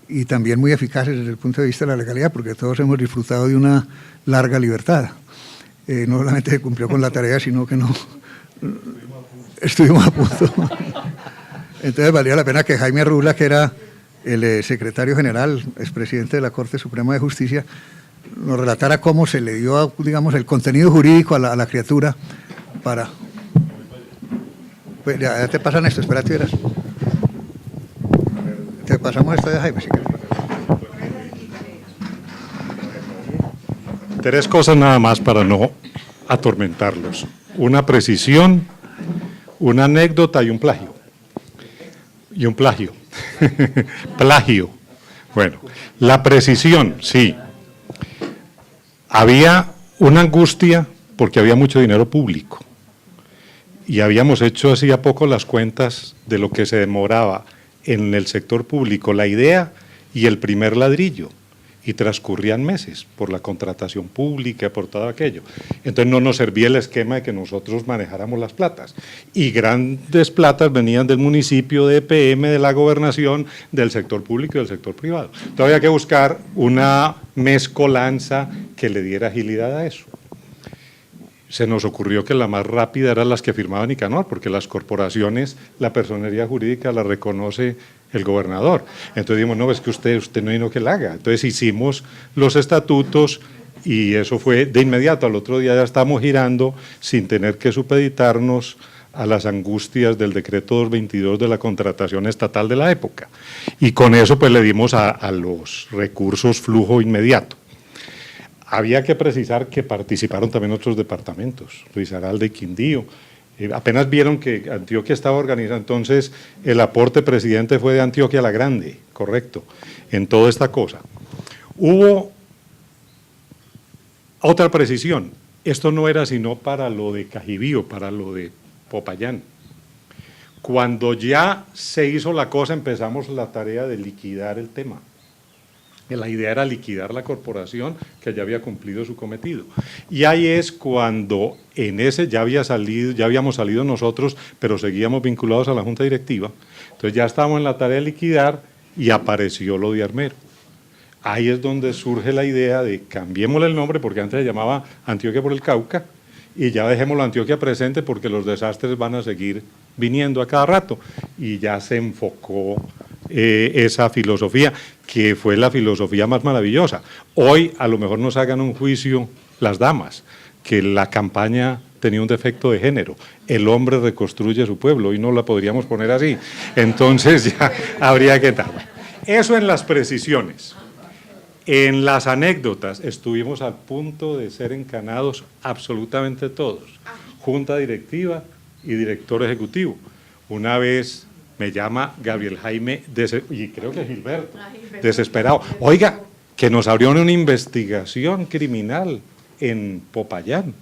y también muy eficaces desde el punto de vista de la legalidad, porque todos hemos disfrutado de una larga libertad. No solamente se cumplió con la tarea, sino que no estuvimos a punto. Entonces valía la pena que Jaime Arrula, que era el secretario general, expresidente de la Corte Suprema de Justicia, nos relatara cómo se le dio, digamos, el contenido jurídico a la criatura para... Pues ya te pasan esto, espérate, verás. Te pasamos esto de Jaime, si quieres. Tres cosas nada más para no atormentarlos. Una precisión, una anécdota y un plagio. Plagio. Bueno, la precisión, sí. Había una angustia porque había mucho dinero público. Y habíamos hecho hacía poco las cuentas de lo que se demoraba en el sector público, la idea y el primer ladrillo. Y transcurrían meses por la contratación pública, por todo aquello. Entonces no nos servía el esquema de que nosotros manejáramos las platas. Y grandes platas venían del municipio, de EPM, de la gobernación, del sector público y del sector privado. Entonces había que buscar una mezcolanza que le diera agilidad a eso. Se nos ocurrió que la más rápida eran las que firmaba Nicanor, porque las corporaciones, la personería jurídica la reconoce el gobernador. Entonces dijimos, no, es que usted no hay no que la haga. Entonces hicimos los estatutos y eso fue de inmediato. Al otro día ya estábamos girando sin tener que supeditarnos a las angustias del decreto 222 de la contratación estatal de la época. Y con eso pues le dimos a los recursos flujo inmediato. Había que precisar que participaron también otros departamentos, Risaralda y Quindío. Apenas vieron que Antioquia estaba organizada, entonces el aporte presidente fue de Antioquia la Grande, correcto, en toda esta cosa. Hubo otra precisión, esto no era sino para lo de Cajibío, para lo de Popayán. Cuando ya se hizo la cosa empezamos la tarea de liquidar el tema. La idea era liquidar la corporación que ya había cumplido su cometido. Y ahí es cuando en ese ya habíamos salido nosotros, pero seguíamos vinculados a la Junta Directiva. Entonces ya estábamos en la tarea de liquidar y apareció lo de Armero. Ahí es donde surge la idea de cambiémosle el nombre, porque antes se llamaba Antioquia por el Cauca, y ya dejémoslo Antioquia Presente porque los desastres van a seguir viniendo a cada rato. Y ya se enfocó esa filosofía, que fue la filosofía más maravillosa. Hoy a lo mejor nos hagan un juicio las damas, que la campaña tenía un defecto de género. El hombre reconstruye su pueblo, y no la podríamos poner así. Entonces ya habría que tal. Eso en las precisiones. En las anécdotas estuvimos al punto de ser encanados absolutamente todos, junta directiva y director ejecutivo. Una vez me llama Gabriel Jaime, y creo que Gilberto, desesperado. Oiga, que nos abrieron una investigación criminal en Popayán.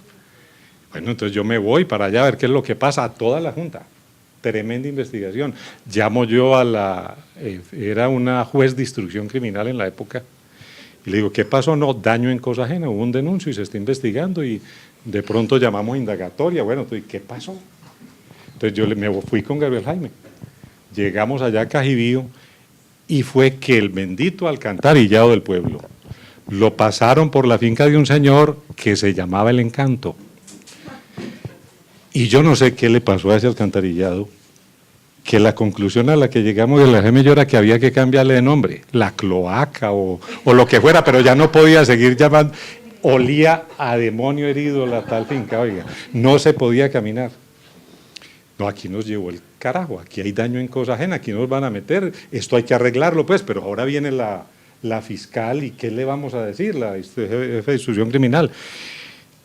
Bueno, entonces yo me voy para allá a ver qué es lo que pasa a toda la junta. Tremenda investigación. Llamo yo a era una juez de instrucción criminal en la época, y le digo, ¿qué pasó? No, daño en cosa ajena, hubo un denuncio y se está investigando, y de pronto llamamos indagatoria. Bueno, entonces, ¿qué pasó? Entonces yo me fui con Gabriel Jaime. Llegamos allá a Cajibío, y fue que el bendito alcantarillado del pueblo lo pasaron por la finca de un señor que se llamaba El Encanto. Y yo no sé qué le pasó a ese alcantarillado, que la conclusión a la que llegamos de la GMI era que había que cambiarle de nombre, la cloaca o lo que fuera, pero ya no podía seguir llamando. Olía a demonio herido la tal finca, oiga, no se podía caminar. No, aquí nos llevó el carajo, aquí hay daño en cosa ajena, aquí nos van a meter, esto hay que arreglarlo pues, pero ahora viene la fiscal y ¿qué le vamos a decir? La jefe de instrucción criminal.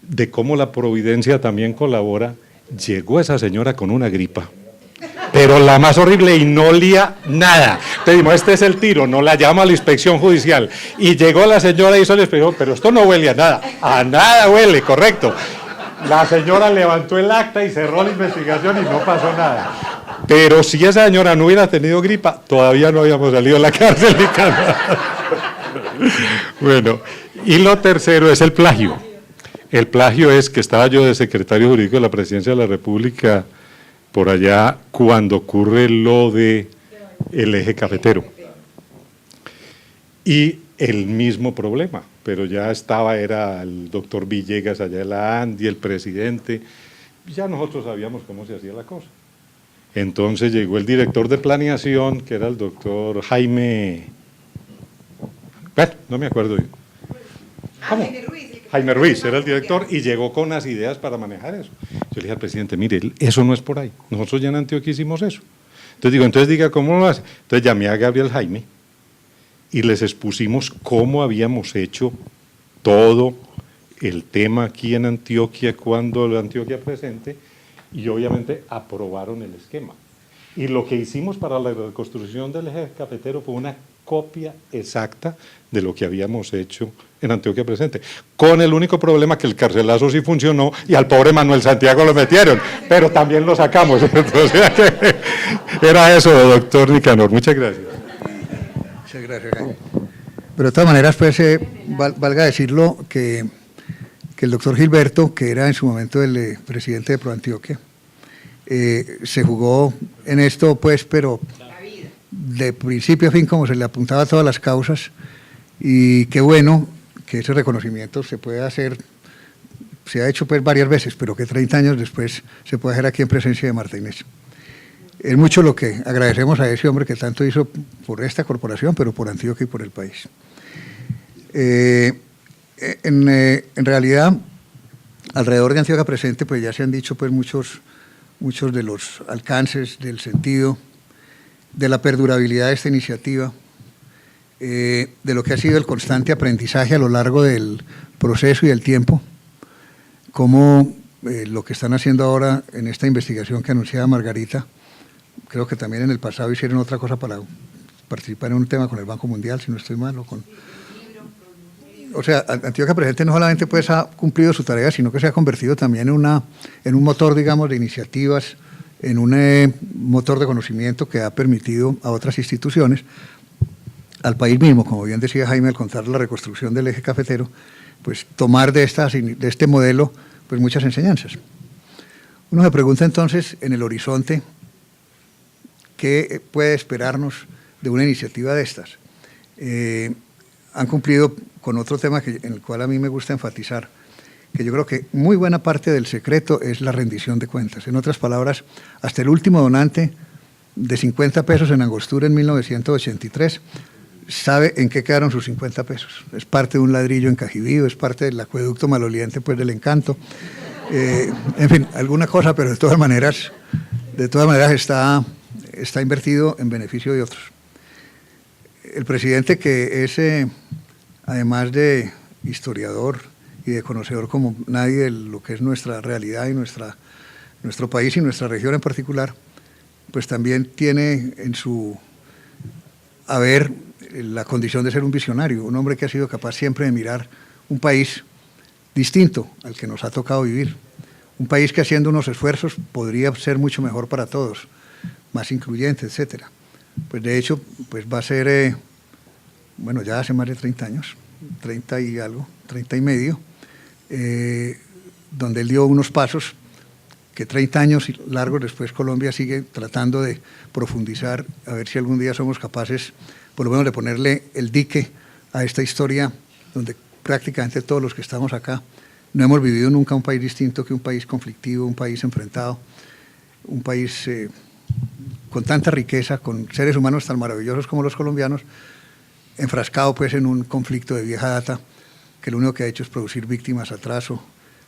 De cómo la providencia también colabora, llegó esa señora con una gripa, pero la más horrible, y no olía nada. Pedimos, este es el tiro, no la llama a la inspección judicial, y llegó la señora y hizo la inspección, pero esto no huele a nada huele, correcto. La señora levantó el acta y cerró la investigación y no pasó nada. Pero si esa señora no hubiera tenido gripa, todavía no habíamos salido de la cárcel ni nada. Bueno, y lo tercero es el plagio. El plagio es que estaba yo de secretario jurídico de la Presidencia de la República por allá cuando ocurre lo de el eje cafetero. Y el mismo problema, pero ya era el doctor Villegas allá de la ANDI, el presidente, ya nosotros sabíamos cómo se hacía la cosa. Entonces llegó el director de planeación, que era el doctor Jaime, bueno, no me acuerdo yo. ¿Cómo? Jaime Ruiz era el director y llegó con unas ideas para manejar eso. Yo le dije al presidente, mire, eso no es por ahí, nosotros ya en Antioquia hicimos eso. Entonces diga, ¿cómo lo hace? Entonces llamé a Gabriel Jaime y les expusimos cómo habíamos hecho todo el tema aquí en Antioquia cuando la Antioquia Presente, y obviamente aprobaron el esquema. Y lo que hicimos para la reconstrucción del eje cafetero fue una copia exacta de lo que habíamos hecho en Antioquia Presente, con el único problema que el carcelazo sí funcionó y al pobre Manuel Santiago lo metieron, pero también lo sacamos. Entonces, era eso, doctor Nicanor. Muchas gracias. Muchas gracias. Pero de todas maneras, pues, valga decirlo que el doctor Gilberto, que era en su momento el presidente de ProAntioquia, se jugó en esto, pues, pero de principio a fin, como se le apuntaba a todas las causas, y qué bueno que ese reconocimiento se puede hacer, se ha hecho pues varias veces, pero que 30 años después se puede hacer aquí en presencia de Marta Inés. Es mucho lo que agradecemos a ese hombre que tanto hizo por esta corporación, pero por Antioquia y por el país. En realidad, alrededor de Antioquia Presente, pues ya se han dicho pues muchos de los alcances, del sentido, de la perdurabilidad de esta iniciativa, de lo que ha sido el constante aprendizaje a lo largo del proceso y del tiempo, como lo que están haciendo ahora en esta investigación que anunciaba Margarita. Creo que también en el pasado hicieron otra cosa para participar en un tema con el Banco Mundial, si no estoy mal, o sea, Antioquia Presente no solamente pues ha cumplido su tarea, sino que se ha convertido también en un motor, digamos, de iniciativas, en un motor de conocimiento que ha permitido a otras instituciones, al país mismo, como bien decía Jaime al contar la reconstrucción del eje cafetero, pues tomar de este modelo pues muchas enseñanzas. Uno se pregunta entonces, en el horizonte, ¿qué puede esperarnos de una iniciativa de estas? Han cumplido con otro tema en el cual a mí me gusta enfatizar, que yo creo que muy buena parte del secreto es la rendición de cuentas. En otras palabras, hasta el último donante de 50 pesos en Angostura en 1983 sabe en qué quedaron sus 50 pesos. Es parte de un ladrillo en Cajibío, es parte del acueducto maloliente pues, del Encanto. En fin, alguna cosa, pero de todas maneras está invertido en beneficio de otros. El presidente, que es además de historiador y de conocedor como nadie de lo que es nuestra realidad y nuestro país y nuestra región en particular, pues también tiene en su haber la condición de ser un visionario, un hombre que ha sido capaz siempre de mirar un país distinto al que nos ha tocado vivir, un país que haciendo unos esfuerzos podría ser mucho mejor para todos, más incluyente, etcétera. Pues de hecho, pues va a ser, bueno, ya hace más de 30 años, 30 y algo, 30 y medio, donde él dio unos pasos que 30 años largos después Colombia sigue tratando de profundizar, a ver si algún día somos capaces, por lo menos, de ponerle el dique a esta historia, donde prácticamente todos los que estamos acá no hemos vivido nunca un país distinto que un país conflictivo, un país enfrentado, un país con tanta riqueza, con seres humanos tan maravillosos como los colombianos, enfrascado pues en un conflicto de vieja data que lo único que ha hecho es producir víctimas, atraso,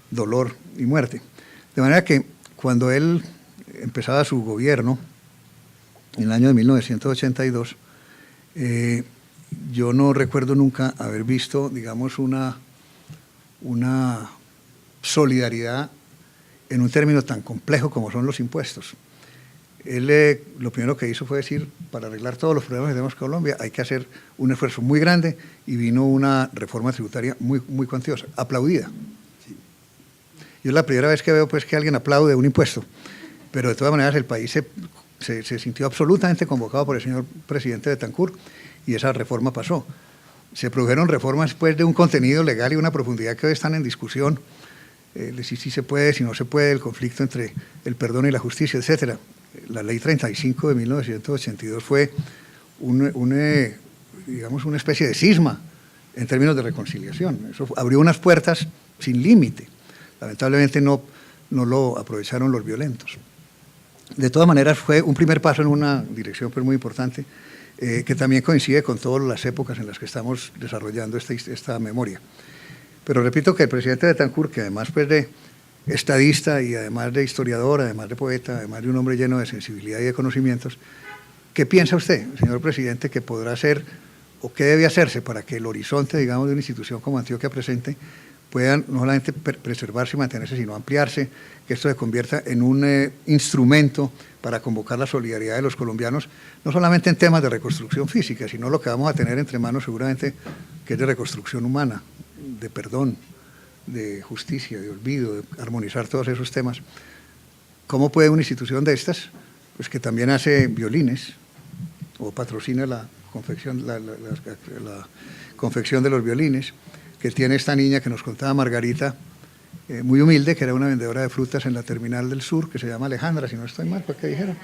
dolor y muerte. De manera que cuando él empezaba su gobierno, en el año de 1982, yo no recuerdo nunca haber visto, digamos, una solidaridad en un término tan complejo como son los impuestos. Él lo primero que hizo fue decir, para arreglar todos los problemas que tenemos en Colombia hay que hacer un esfuerzo muy grande, y vino una reforma tributaria muy, muy cuantiosa, aplaudida. Yo es la primera vez que veo pues que alguien aplaude un impuesto, pero de todas maneras el país se sintió absolutamente convocado por el señor presidente Betancur, y esa reforma pasó. Se produjeron reformas pues de un contenido legal y una profundidad que hoy están en discusión, de si se puede, si no se puede, el conflicto entre el perdón y la justicia, etcétera. La ley 35 de 1982 fue digamos, una especie de cisma en términos de reconciliación. Eso abrió unas puertas sin límite. Lamentablemente no lo aprovecharon los violentos. De todas maneras, fue un primer paso en una dirección pues, muy importante, que también coincide con todas las épocas en las que estamos desarrollando esta memoria. Pero repito que el presidente Betancur, que además pues, de estadista y además de historiador, además de poeta, además de un hombre lleno de sensibilidad y de conocimientos, ¿qué piensa usted, señor presidente, que podrá hacer o qué debe hacerse para que el horizonte, digamos, de una institución como Antioquia Presente pueda no solamente preservarse y mantenerse, sino ampliarse, que esto se convierta en un instrumento para convocar la solidaridad de los colombianos, no solamente en temas de reconstrucción física, sino lo que vamos a tener entre manos seguramente, que es de reconstrucción humana, de perdón, de justicia, de olvido, de armonizar todos esos temas? ¿Cómo puede una institución de estas, pues que también hace violines o patrocina la confección, la confección de los violines, que tiene esta niña que nos contaba Margarita, muy humilde, que era una vendedora de frutas en la terminal del sur, que se llama Alejandra, si no estoy mal, ¿para qué dijeron?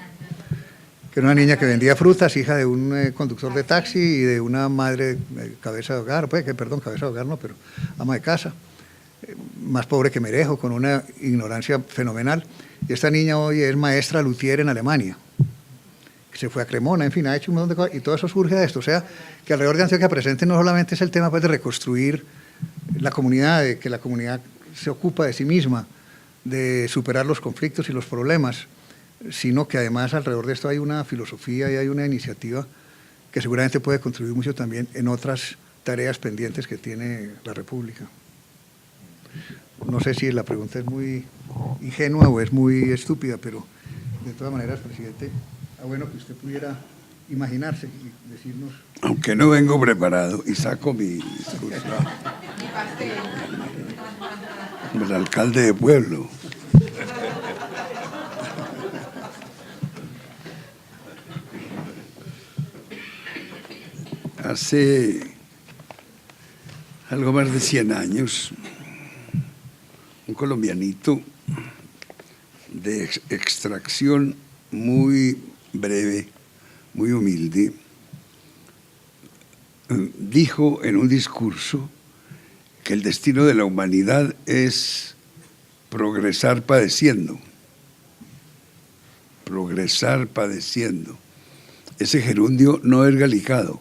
Que era una niña que vendía frutas, hija de un conductor de taxi y de una madre cabeza de hogar, cabeza de hogar no, pero ama de casa, más pobre que Merejo, con una ignorancia fenomenal. Y esta niña hoy es maestra luthier en Alemania, se fue a Cremona, en fin, ha hecho un montón de cosas, y todo eso surge de esto. O sea, que alrededor de Antioquia Presente no solamente es el tema pues, de reconstruir la comunidad, de que la comunidad se ocupa de sí misma, de superar los conflictos y los problemas, sino que además alrededor de esto hay una filosofía y hay una iniciativa que seguramente puede contribuir mucho también en otras tareas pendientes que tiene la República. No sé si la pregunta es muy ingenua o es muy estúpida, pero de todas maneras, presidente, bueno que usted pudiera imaginarse y decirnos... Aunque no vengo preparado y saco mi discurso. El alcalde de pueblo. Hace algo más de 100 años, un colombianito de extracción muy breve, muy humilde, dijo en un discurso que el destino de la humanidad es progresar padeciendo. Progresar padeciendo. Ese gerundio no es galicado.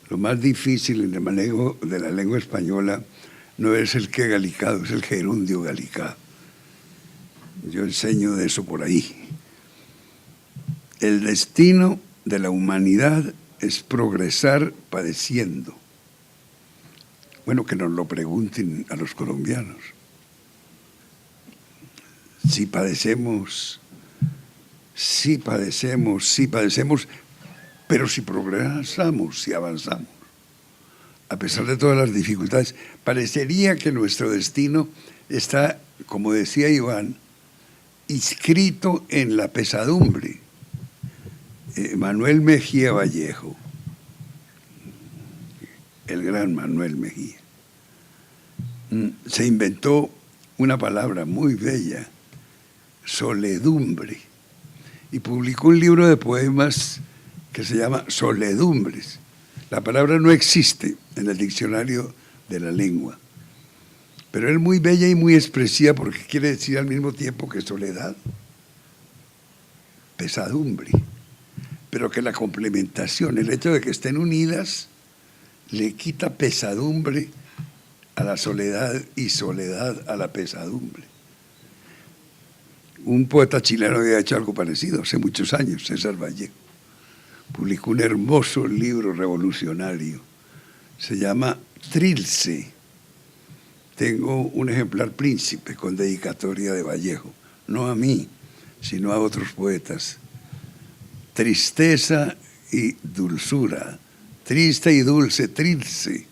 Lo más difícil en el manejo de la lengua española no es el que galicado, es el gerundio galicado. Yo enseño de eso por ahí. El destino de la humanidad es progresar padeciendo. Bueno, que nos lo pregunten a los colombianos. Si padecemos, pero si progresamos, si avanzamos, a pesar de todas las dificultades, parecería que nuestro destino está, como decía Iván, inscrito en la pesadumbre. Manuel Mejía Vallejo, el gran Manuel Mejía, se inventó una palabra muy bella, soledumbre, y publicó un libro de poemas que se llama Soledumbres. La palabra no existe en el diccionario de la lengua, pero es muy bella y muy expresiva porque quiere decir al mismo tiempo que soledad, pesadumbre, pero que la complementación, el hecho de que estén unidas, le quita pesadumbre a la soledad y soledad a la pesadumbre. Un poeta chileno había hecho algo parecido hace muchos años, César Vallejo. Publicó un hermoso libro revolucionario, se llama Trilce. Tengo un ejemplar Príncipe con dedicatoria de Vallejo, no a mí, sino a otros poetas. Tristeza y dulzura, triste y dulce, Trilce.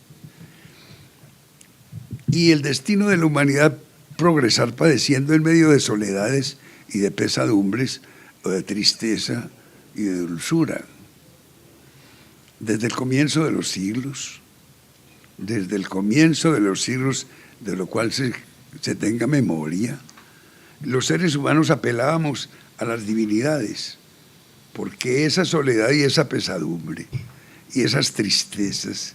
Y el destino de la humanidad progresar padeciendo en medio de soledades y de pesadumbres, o de tristeza y de dulzura. Desde el comienzo de los siglos, de lo cual se tenga memoria, los seres humanos apelábamos a las divinidades, porque esa soledad y esa pesadumbre, y esas tristezas,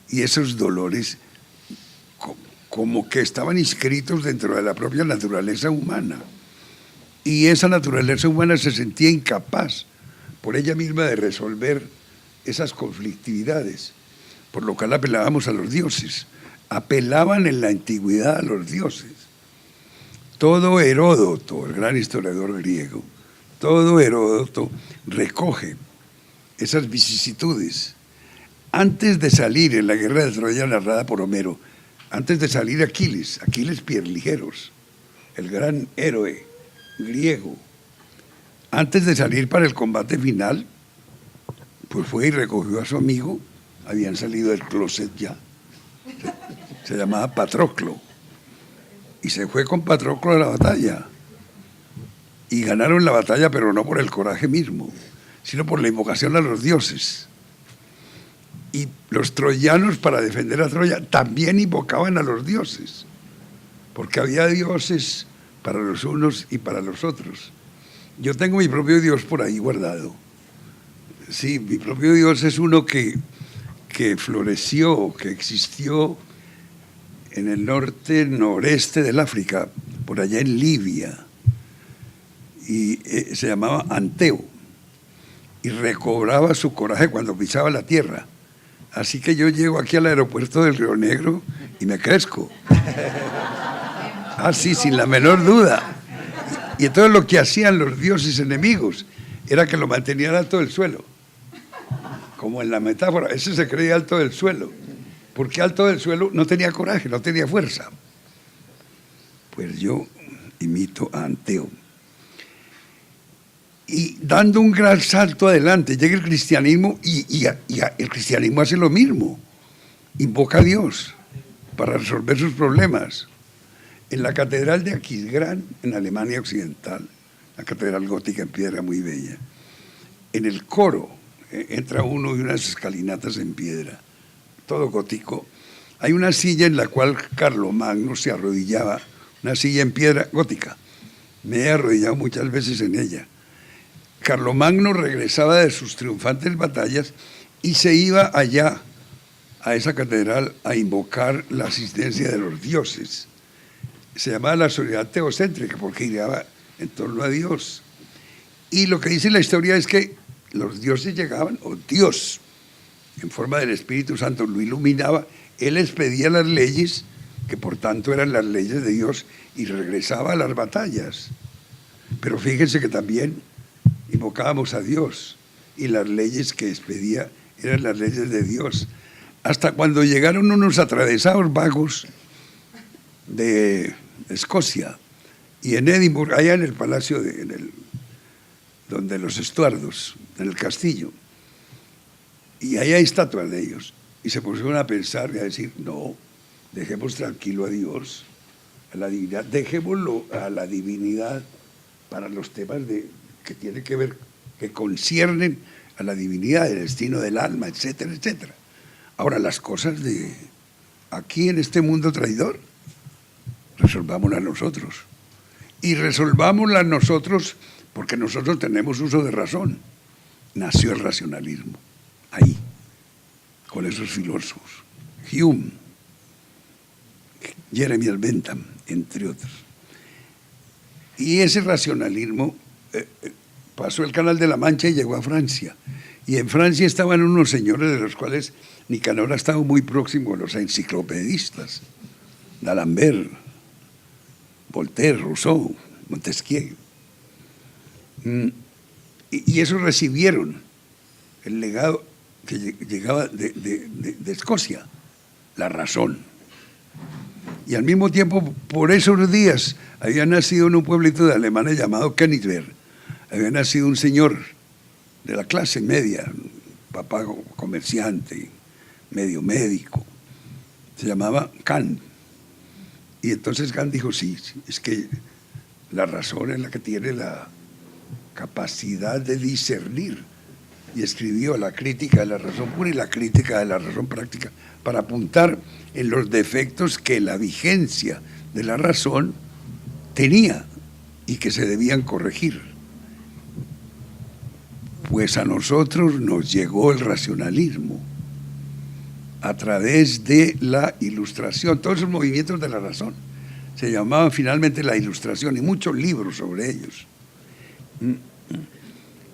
y esos dolores, como que estaban inscritos dentro de la propia naturaleza humana. Y esa naturaleza humana se sentía incapaz por ella misma de resolver esas conflictividades, por lo cual apelábamos a los dioses. Apelaban en la antigüedad a los dioses. Todo Heródoto, el gran historiador griego, todo Heródoto recoge esas vicisitudes. Antes de salir en la guerra de Troya narrada por Homero, antes de salir Aquiles Pierligeros, el gran héroe griego, antes de salir para el combate final, pues fue y recogió a su amigo, habían salido del closet ya, se llamaba Patroclo, y se fue con Patroclo a la batalla, y ganaron la batalla, pero no por el coraje mismo, sino por la invocación a los dioses. Y los troyanos, para defender a Troya, también invocaban a los dioses, porque había dioses para los unos y para los otros. Yo tengo mi propio Dios por ahí guardado. Sí, mi propio Dios es uno que floreció, que existió en el noreste del África, por allá en Libia, y se llamaba Anteo, y recobraba su coraje cuando pisaba la tierra. Así que yo llego aquí al aeropuerto del Río Negro y me crezco. Sí, sin la menor duda. Y entonces lo que hacían los dioses enemigos era que lo mantenían alto del suelo. Como en la metáfora, ese se creía alto del suelo. Porque alto del suelo no tenía coraje, no tenía fuerza. Pues yo imito a Anteo. Y dando un gran salto adelante, llega el cristianismo y el cristianismo hace lo mismo. Invoca a Dios para resolver sus problemas. En la catedral de Aquisgrán, en Alemania Occidental, la catedral gótica en piedra muy bella, en el coro entra uno y unas escalinatas en piedra, todo gótico. Hay una silla en la cual Carlomagno se arrodillaba, una silla en piedra gótica. Me he arrodillado muchas veces en ella. Carlomagno regresaba de sus triunfantes batallas y se iba allá, a esa catedral, a invocar la asistencia de los dioses. Se llamaba la soledad teocéntrica porque giraba en torno a Dios. Y lo que dice la historia es que los dioses llegaban, o Dios, en forma del Espíritu Santo, lo iluminaba, él les pedía las leyes, que por tanto eran las leyes de Dios, y regresaba a las batallas. Pero fíjense que también invocábamos a Dios y las leyes que expedía eran las leyes de Dios. hasta cuando llegaron unos atravesados vagos de Escocia y en Edimburgo, allá en el palacio, donde los Estuardos, en el castillo, y allá hay estatuas de ellos, y se pusieron a pensar y a decir, no, dejemos tranquilo a Dios, a la divinidad, dejémoslo a la divinidad para los temas que tienen que ver, que conciernen a la divinidad, el destino del alma, etcétera, etcétera. Ahora, las cosas de aquí en este mundo traidor, resolvámoslas nosotros. Y resolvámoslas nosotros porque nosotros tenemos uso de razón. Nació el racionalismo, ahí, con esos filósofos. Hume, Jeremy Bentham, entre otros. Y ese racionalismo pasó el Canal de la Mancha y llegó a Francia. Y en Francia estaban unos señores de los cuales Nicanor ha estado muy próximo a los enciclopedistas, D'Alembert, Voltaire, Rousseau, Montesquieu. Y esos recibieron el legado que llegaba de Escocia, la razón. Y al mismo tiempo, por esos días, había nacido en un pueblito de Alemania llamado Königsberg, había nacido un señor de la clase media, papá comerciante, medio médico, se llamaba Kant. Y entonces Kant dijo, sí, es que la razón es la que tiene la capacidad de discernir. Y escribió la crítica de la razón pura y la crítica de la razón práctica para apuntar en los defectos que la vigencia de la razón tenía y que se debían corregir. Pues a nosotros nos llegó el racionalismo a través de la Ilustración, todos esos movimientos de la razón se llamaban finalmente la Ilustración y muchos libros sobre ellos.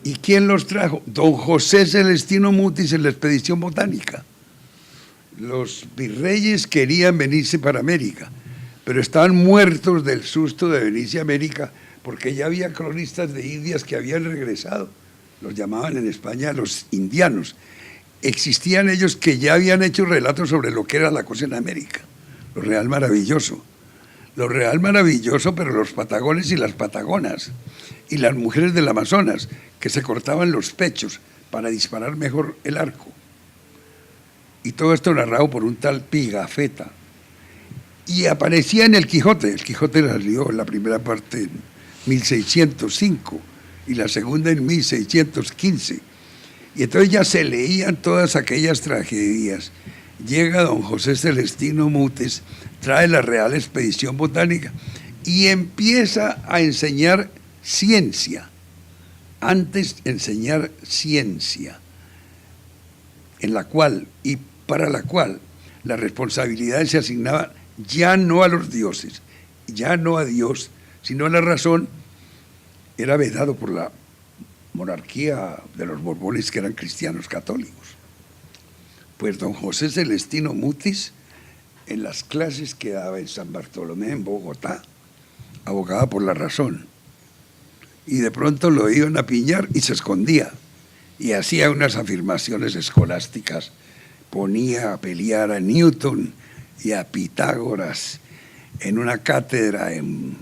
¿Y quién los trajo? Don José Celestino Mutis en la expedición botánica. Los virreyes querían venirse para América, pero estaban muertos del susto de venirse a América porque ya había cronistas de Indias que habían regresado. Los llamaban en España los indianos. Existían ellos que ya habían hecho relatos sobre lo que era la cosa en América. Lo real maravilloso. Lo real maravilloso, pero los patagones y las patagonas y las mujeres del Amazonas que se cortaban los pechos para disparar mejor el arco. Y todo esto narrado por un tal Pigafetta. Y aparecía en el Quijote. El Quijote salió en la primera parte en 1605 y la segunda en 1615. Y entonces ya se leían todas aquellas tragedias. Llega don José Celestino Mutis, trae la Real Expedición Botánica y empieza a enseñar ciencia. Antes enseñar ciencia, en la cual y para la cual la responsabilidad se asignaba ya no a los dioses, ya no a Dios, sino a la razón. Era vedado por la monarquía de los Borbones, que eran cristianos católicos. Pues don José Celestino Mutis, en las clases que daba en San Bartolomé, en Bogotá, abogaba por la razón. Y de pronto lo iban a piñar y se escondía. Y hacía unas afirmaciones escolásticas, ponía a pelear a Newton y a Pitágoras en una cátedra en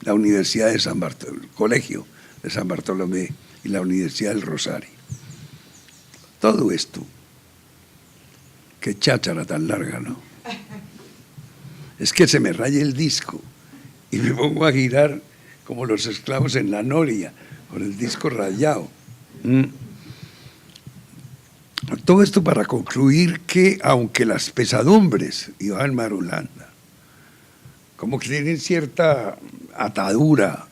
la Universidad de San Bartolomé, el Colegio de San Bartolomé y la Universidad del Rosario. Todo esto, qué cháchara tan larga, ¿no? Es que se me raya el disco y me pongo a girar como los esclavos en la noria, con el disco rayado. Todo esto para concluir que, aunque las pesadumbres, Iván Marulanda, como que tienen cierta atadura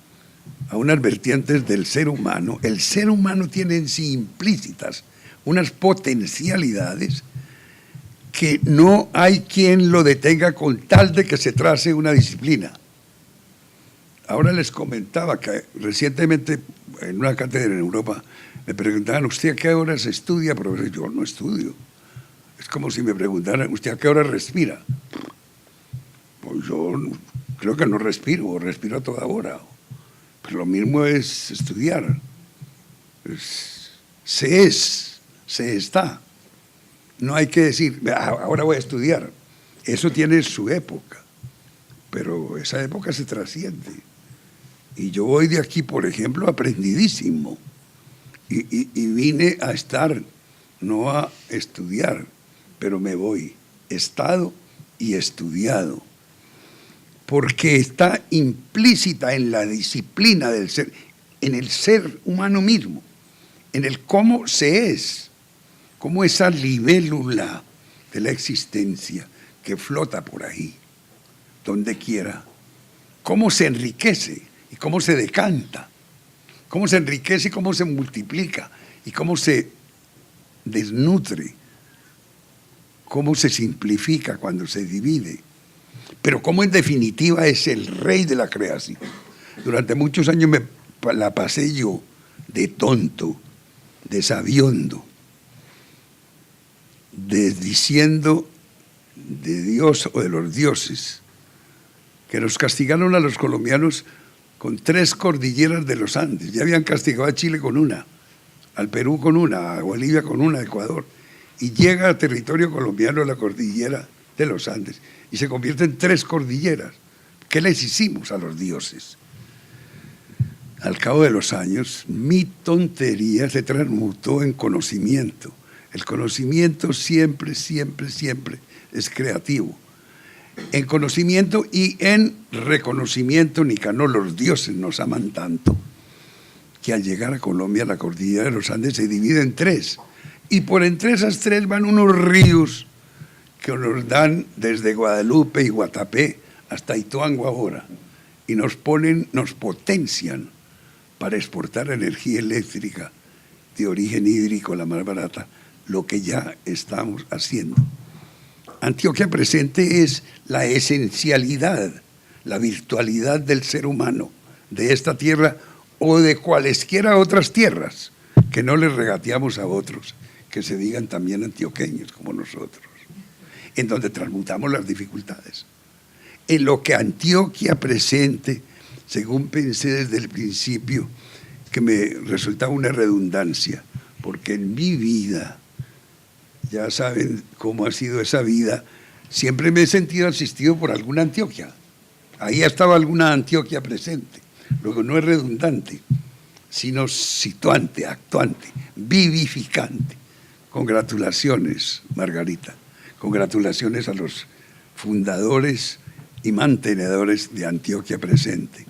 a unas vertientes del ser humano, el ser humano tiene en sí implícitas unas potencialidades que no hay quien lo detenga con tal de que se trace una disciplina. Ahora les comentaba que recientemente en una cátedra en Europa me preguntaban, ¿usted a qué horas estudia, profesor? Yo no estudio. Es como si me preguntaran, ¿usted a qué hora respira? Pues yo creo que no respiro, o respiro a toda hora. Pero lo mismo es estudiar. Se está. No hay que decir, ahora voy a estudiar. Eso tiene su época, pero esa época se trasciende. Y yo voy de aquí, por ejemplo, aprendidísimo. Y vine a estar, no a estudiar, pero me voy, estado y estudiado. Porque está implícita en la disciplina del ser, en el ser humano mismo, en el cómo se es, como esa libélula de la existencia que flota por ahí, donde quiera, cómo se enriquece y cómo se decanta, cómo se enriquece y cómo se multiplica y cómo se desnutre, cómo se simplifica cuando se divide, pero cómo en definitiva es el rey de la creación. Durante muchos años me la pasé yo de tonto, de sabiondo, diciendo de Dios o de los dioses, que nos castigaron a los colombianos con 3 cordilleras de los Andes. Ya habían castigado a Chile con una, al Perú con una, a Bolivia con una, a Ecuador. Y llega a territorio colombiano la cordillera de los Andes y se convierte en 3 cordilleras. ¿Qué les hicimos a los dioses? Al cabo de los años, mi tontería se transmutó en conocimiento. El conocimiento siempre, siempre, siempre es creativo. En conocimiento y en reconocimiento, Nicanor, los dioses nos aman tanto que al llegar a Colombia la cordillera de los Andes se divide en 3. Y por entre esas 3 van unos ríos que nos dan desde Guadalupe y Guatapé hasta Ituango ahora. Y nos potencian para exportar energía eléctrica de origen hídrico, la más barata, lo que ya estamos haciendo. Antioquia Presente es la esencialidad, la virtualidad del ser humano, de esta tierra o de cualesquiera otras tierras, que no les regateamos a otros, que se digan también antioqueños como nosotros, en donde transmutamos las dificultades. En lo que Antioquia Presente, según pensé desde el principio, que me resultaba una redundancia, porque en mi vida, ya saben cómo ha sido esa vida, siempre me he sentido asistido por alguna Antioquia. Ahí estaba alguna Antioquia presente. Luego no es redundante, sino situante, actuante, vivificante. Congratulaciones, Margarita. Congratulaciones a los fundadores y mantenedores de Antioquia Presente.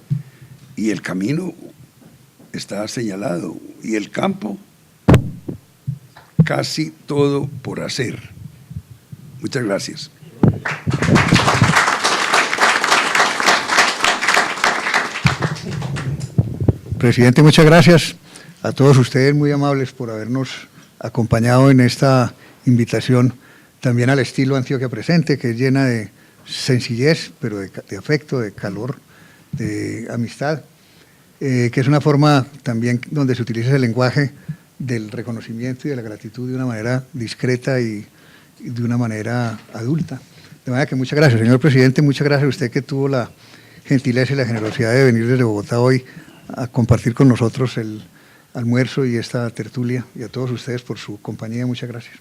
Y el camino está señalado y el campo casi todo por hacer. Muchas gracias. Presidente, muchas gracias a todos ustedes, muy amables por habernos acompañado en esta invitación, también al estilo Antioquia Presente, que es llena de sencillez, pero de afecto, de calor, de amistad, que es una forma también donde se utiliza el lenguaje del reconocimiento y de la gratitud de una manera discreta y de una manera adulta. De manera que muchas gracias, señor presidente, muchas gracias a usted que tuvo la gentileza y la generosidad de venir desde Bogotá hoy a compartir con nosotros el almuerzo y esta tertulia, y a todos ustedes por su compañía, muchas gracias.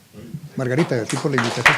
Margarita, a ti por la invitación.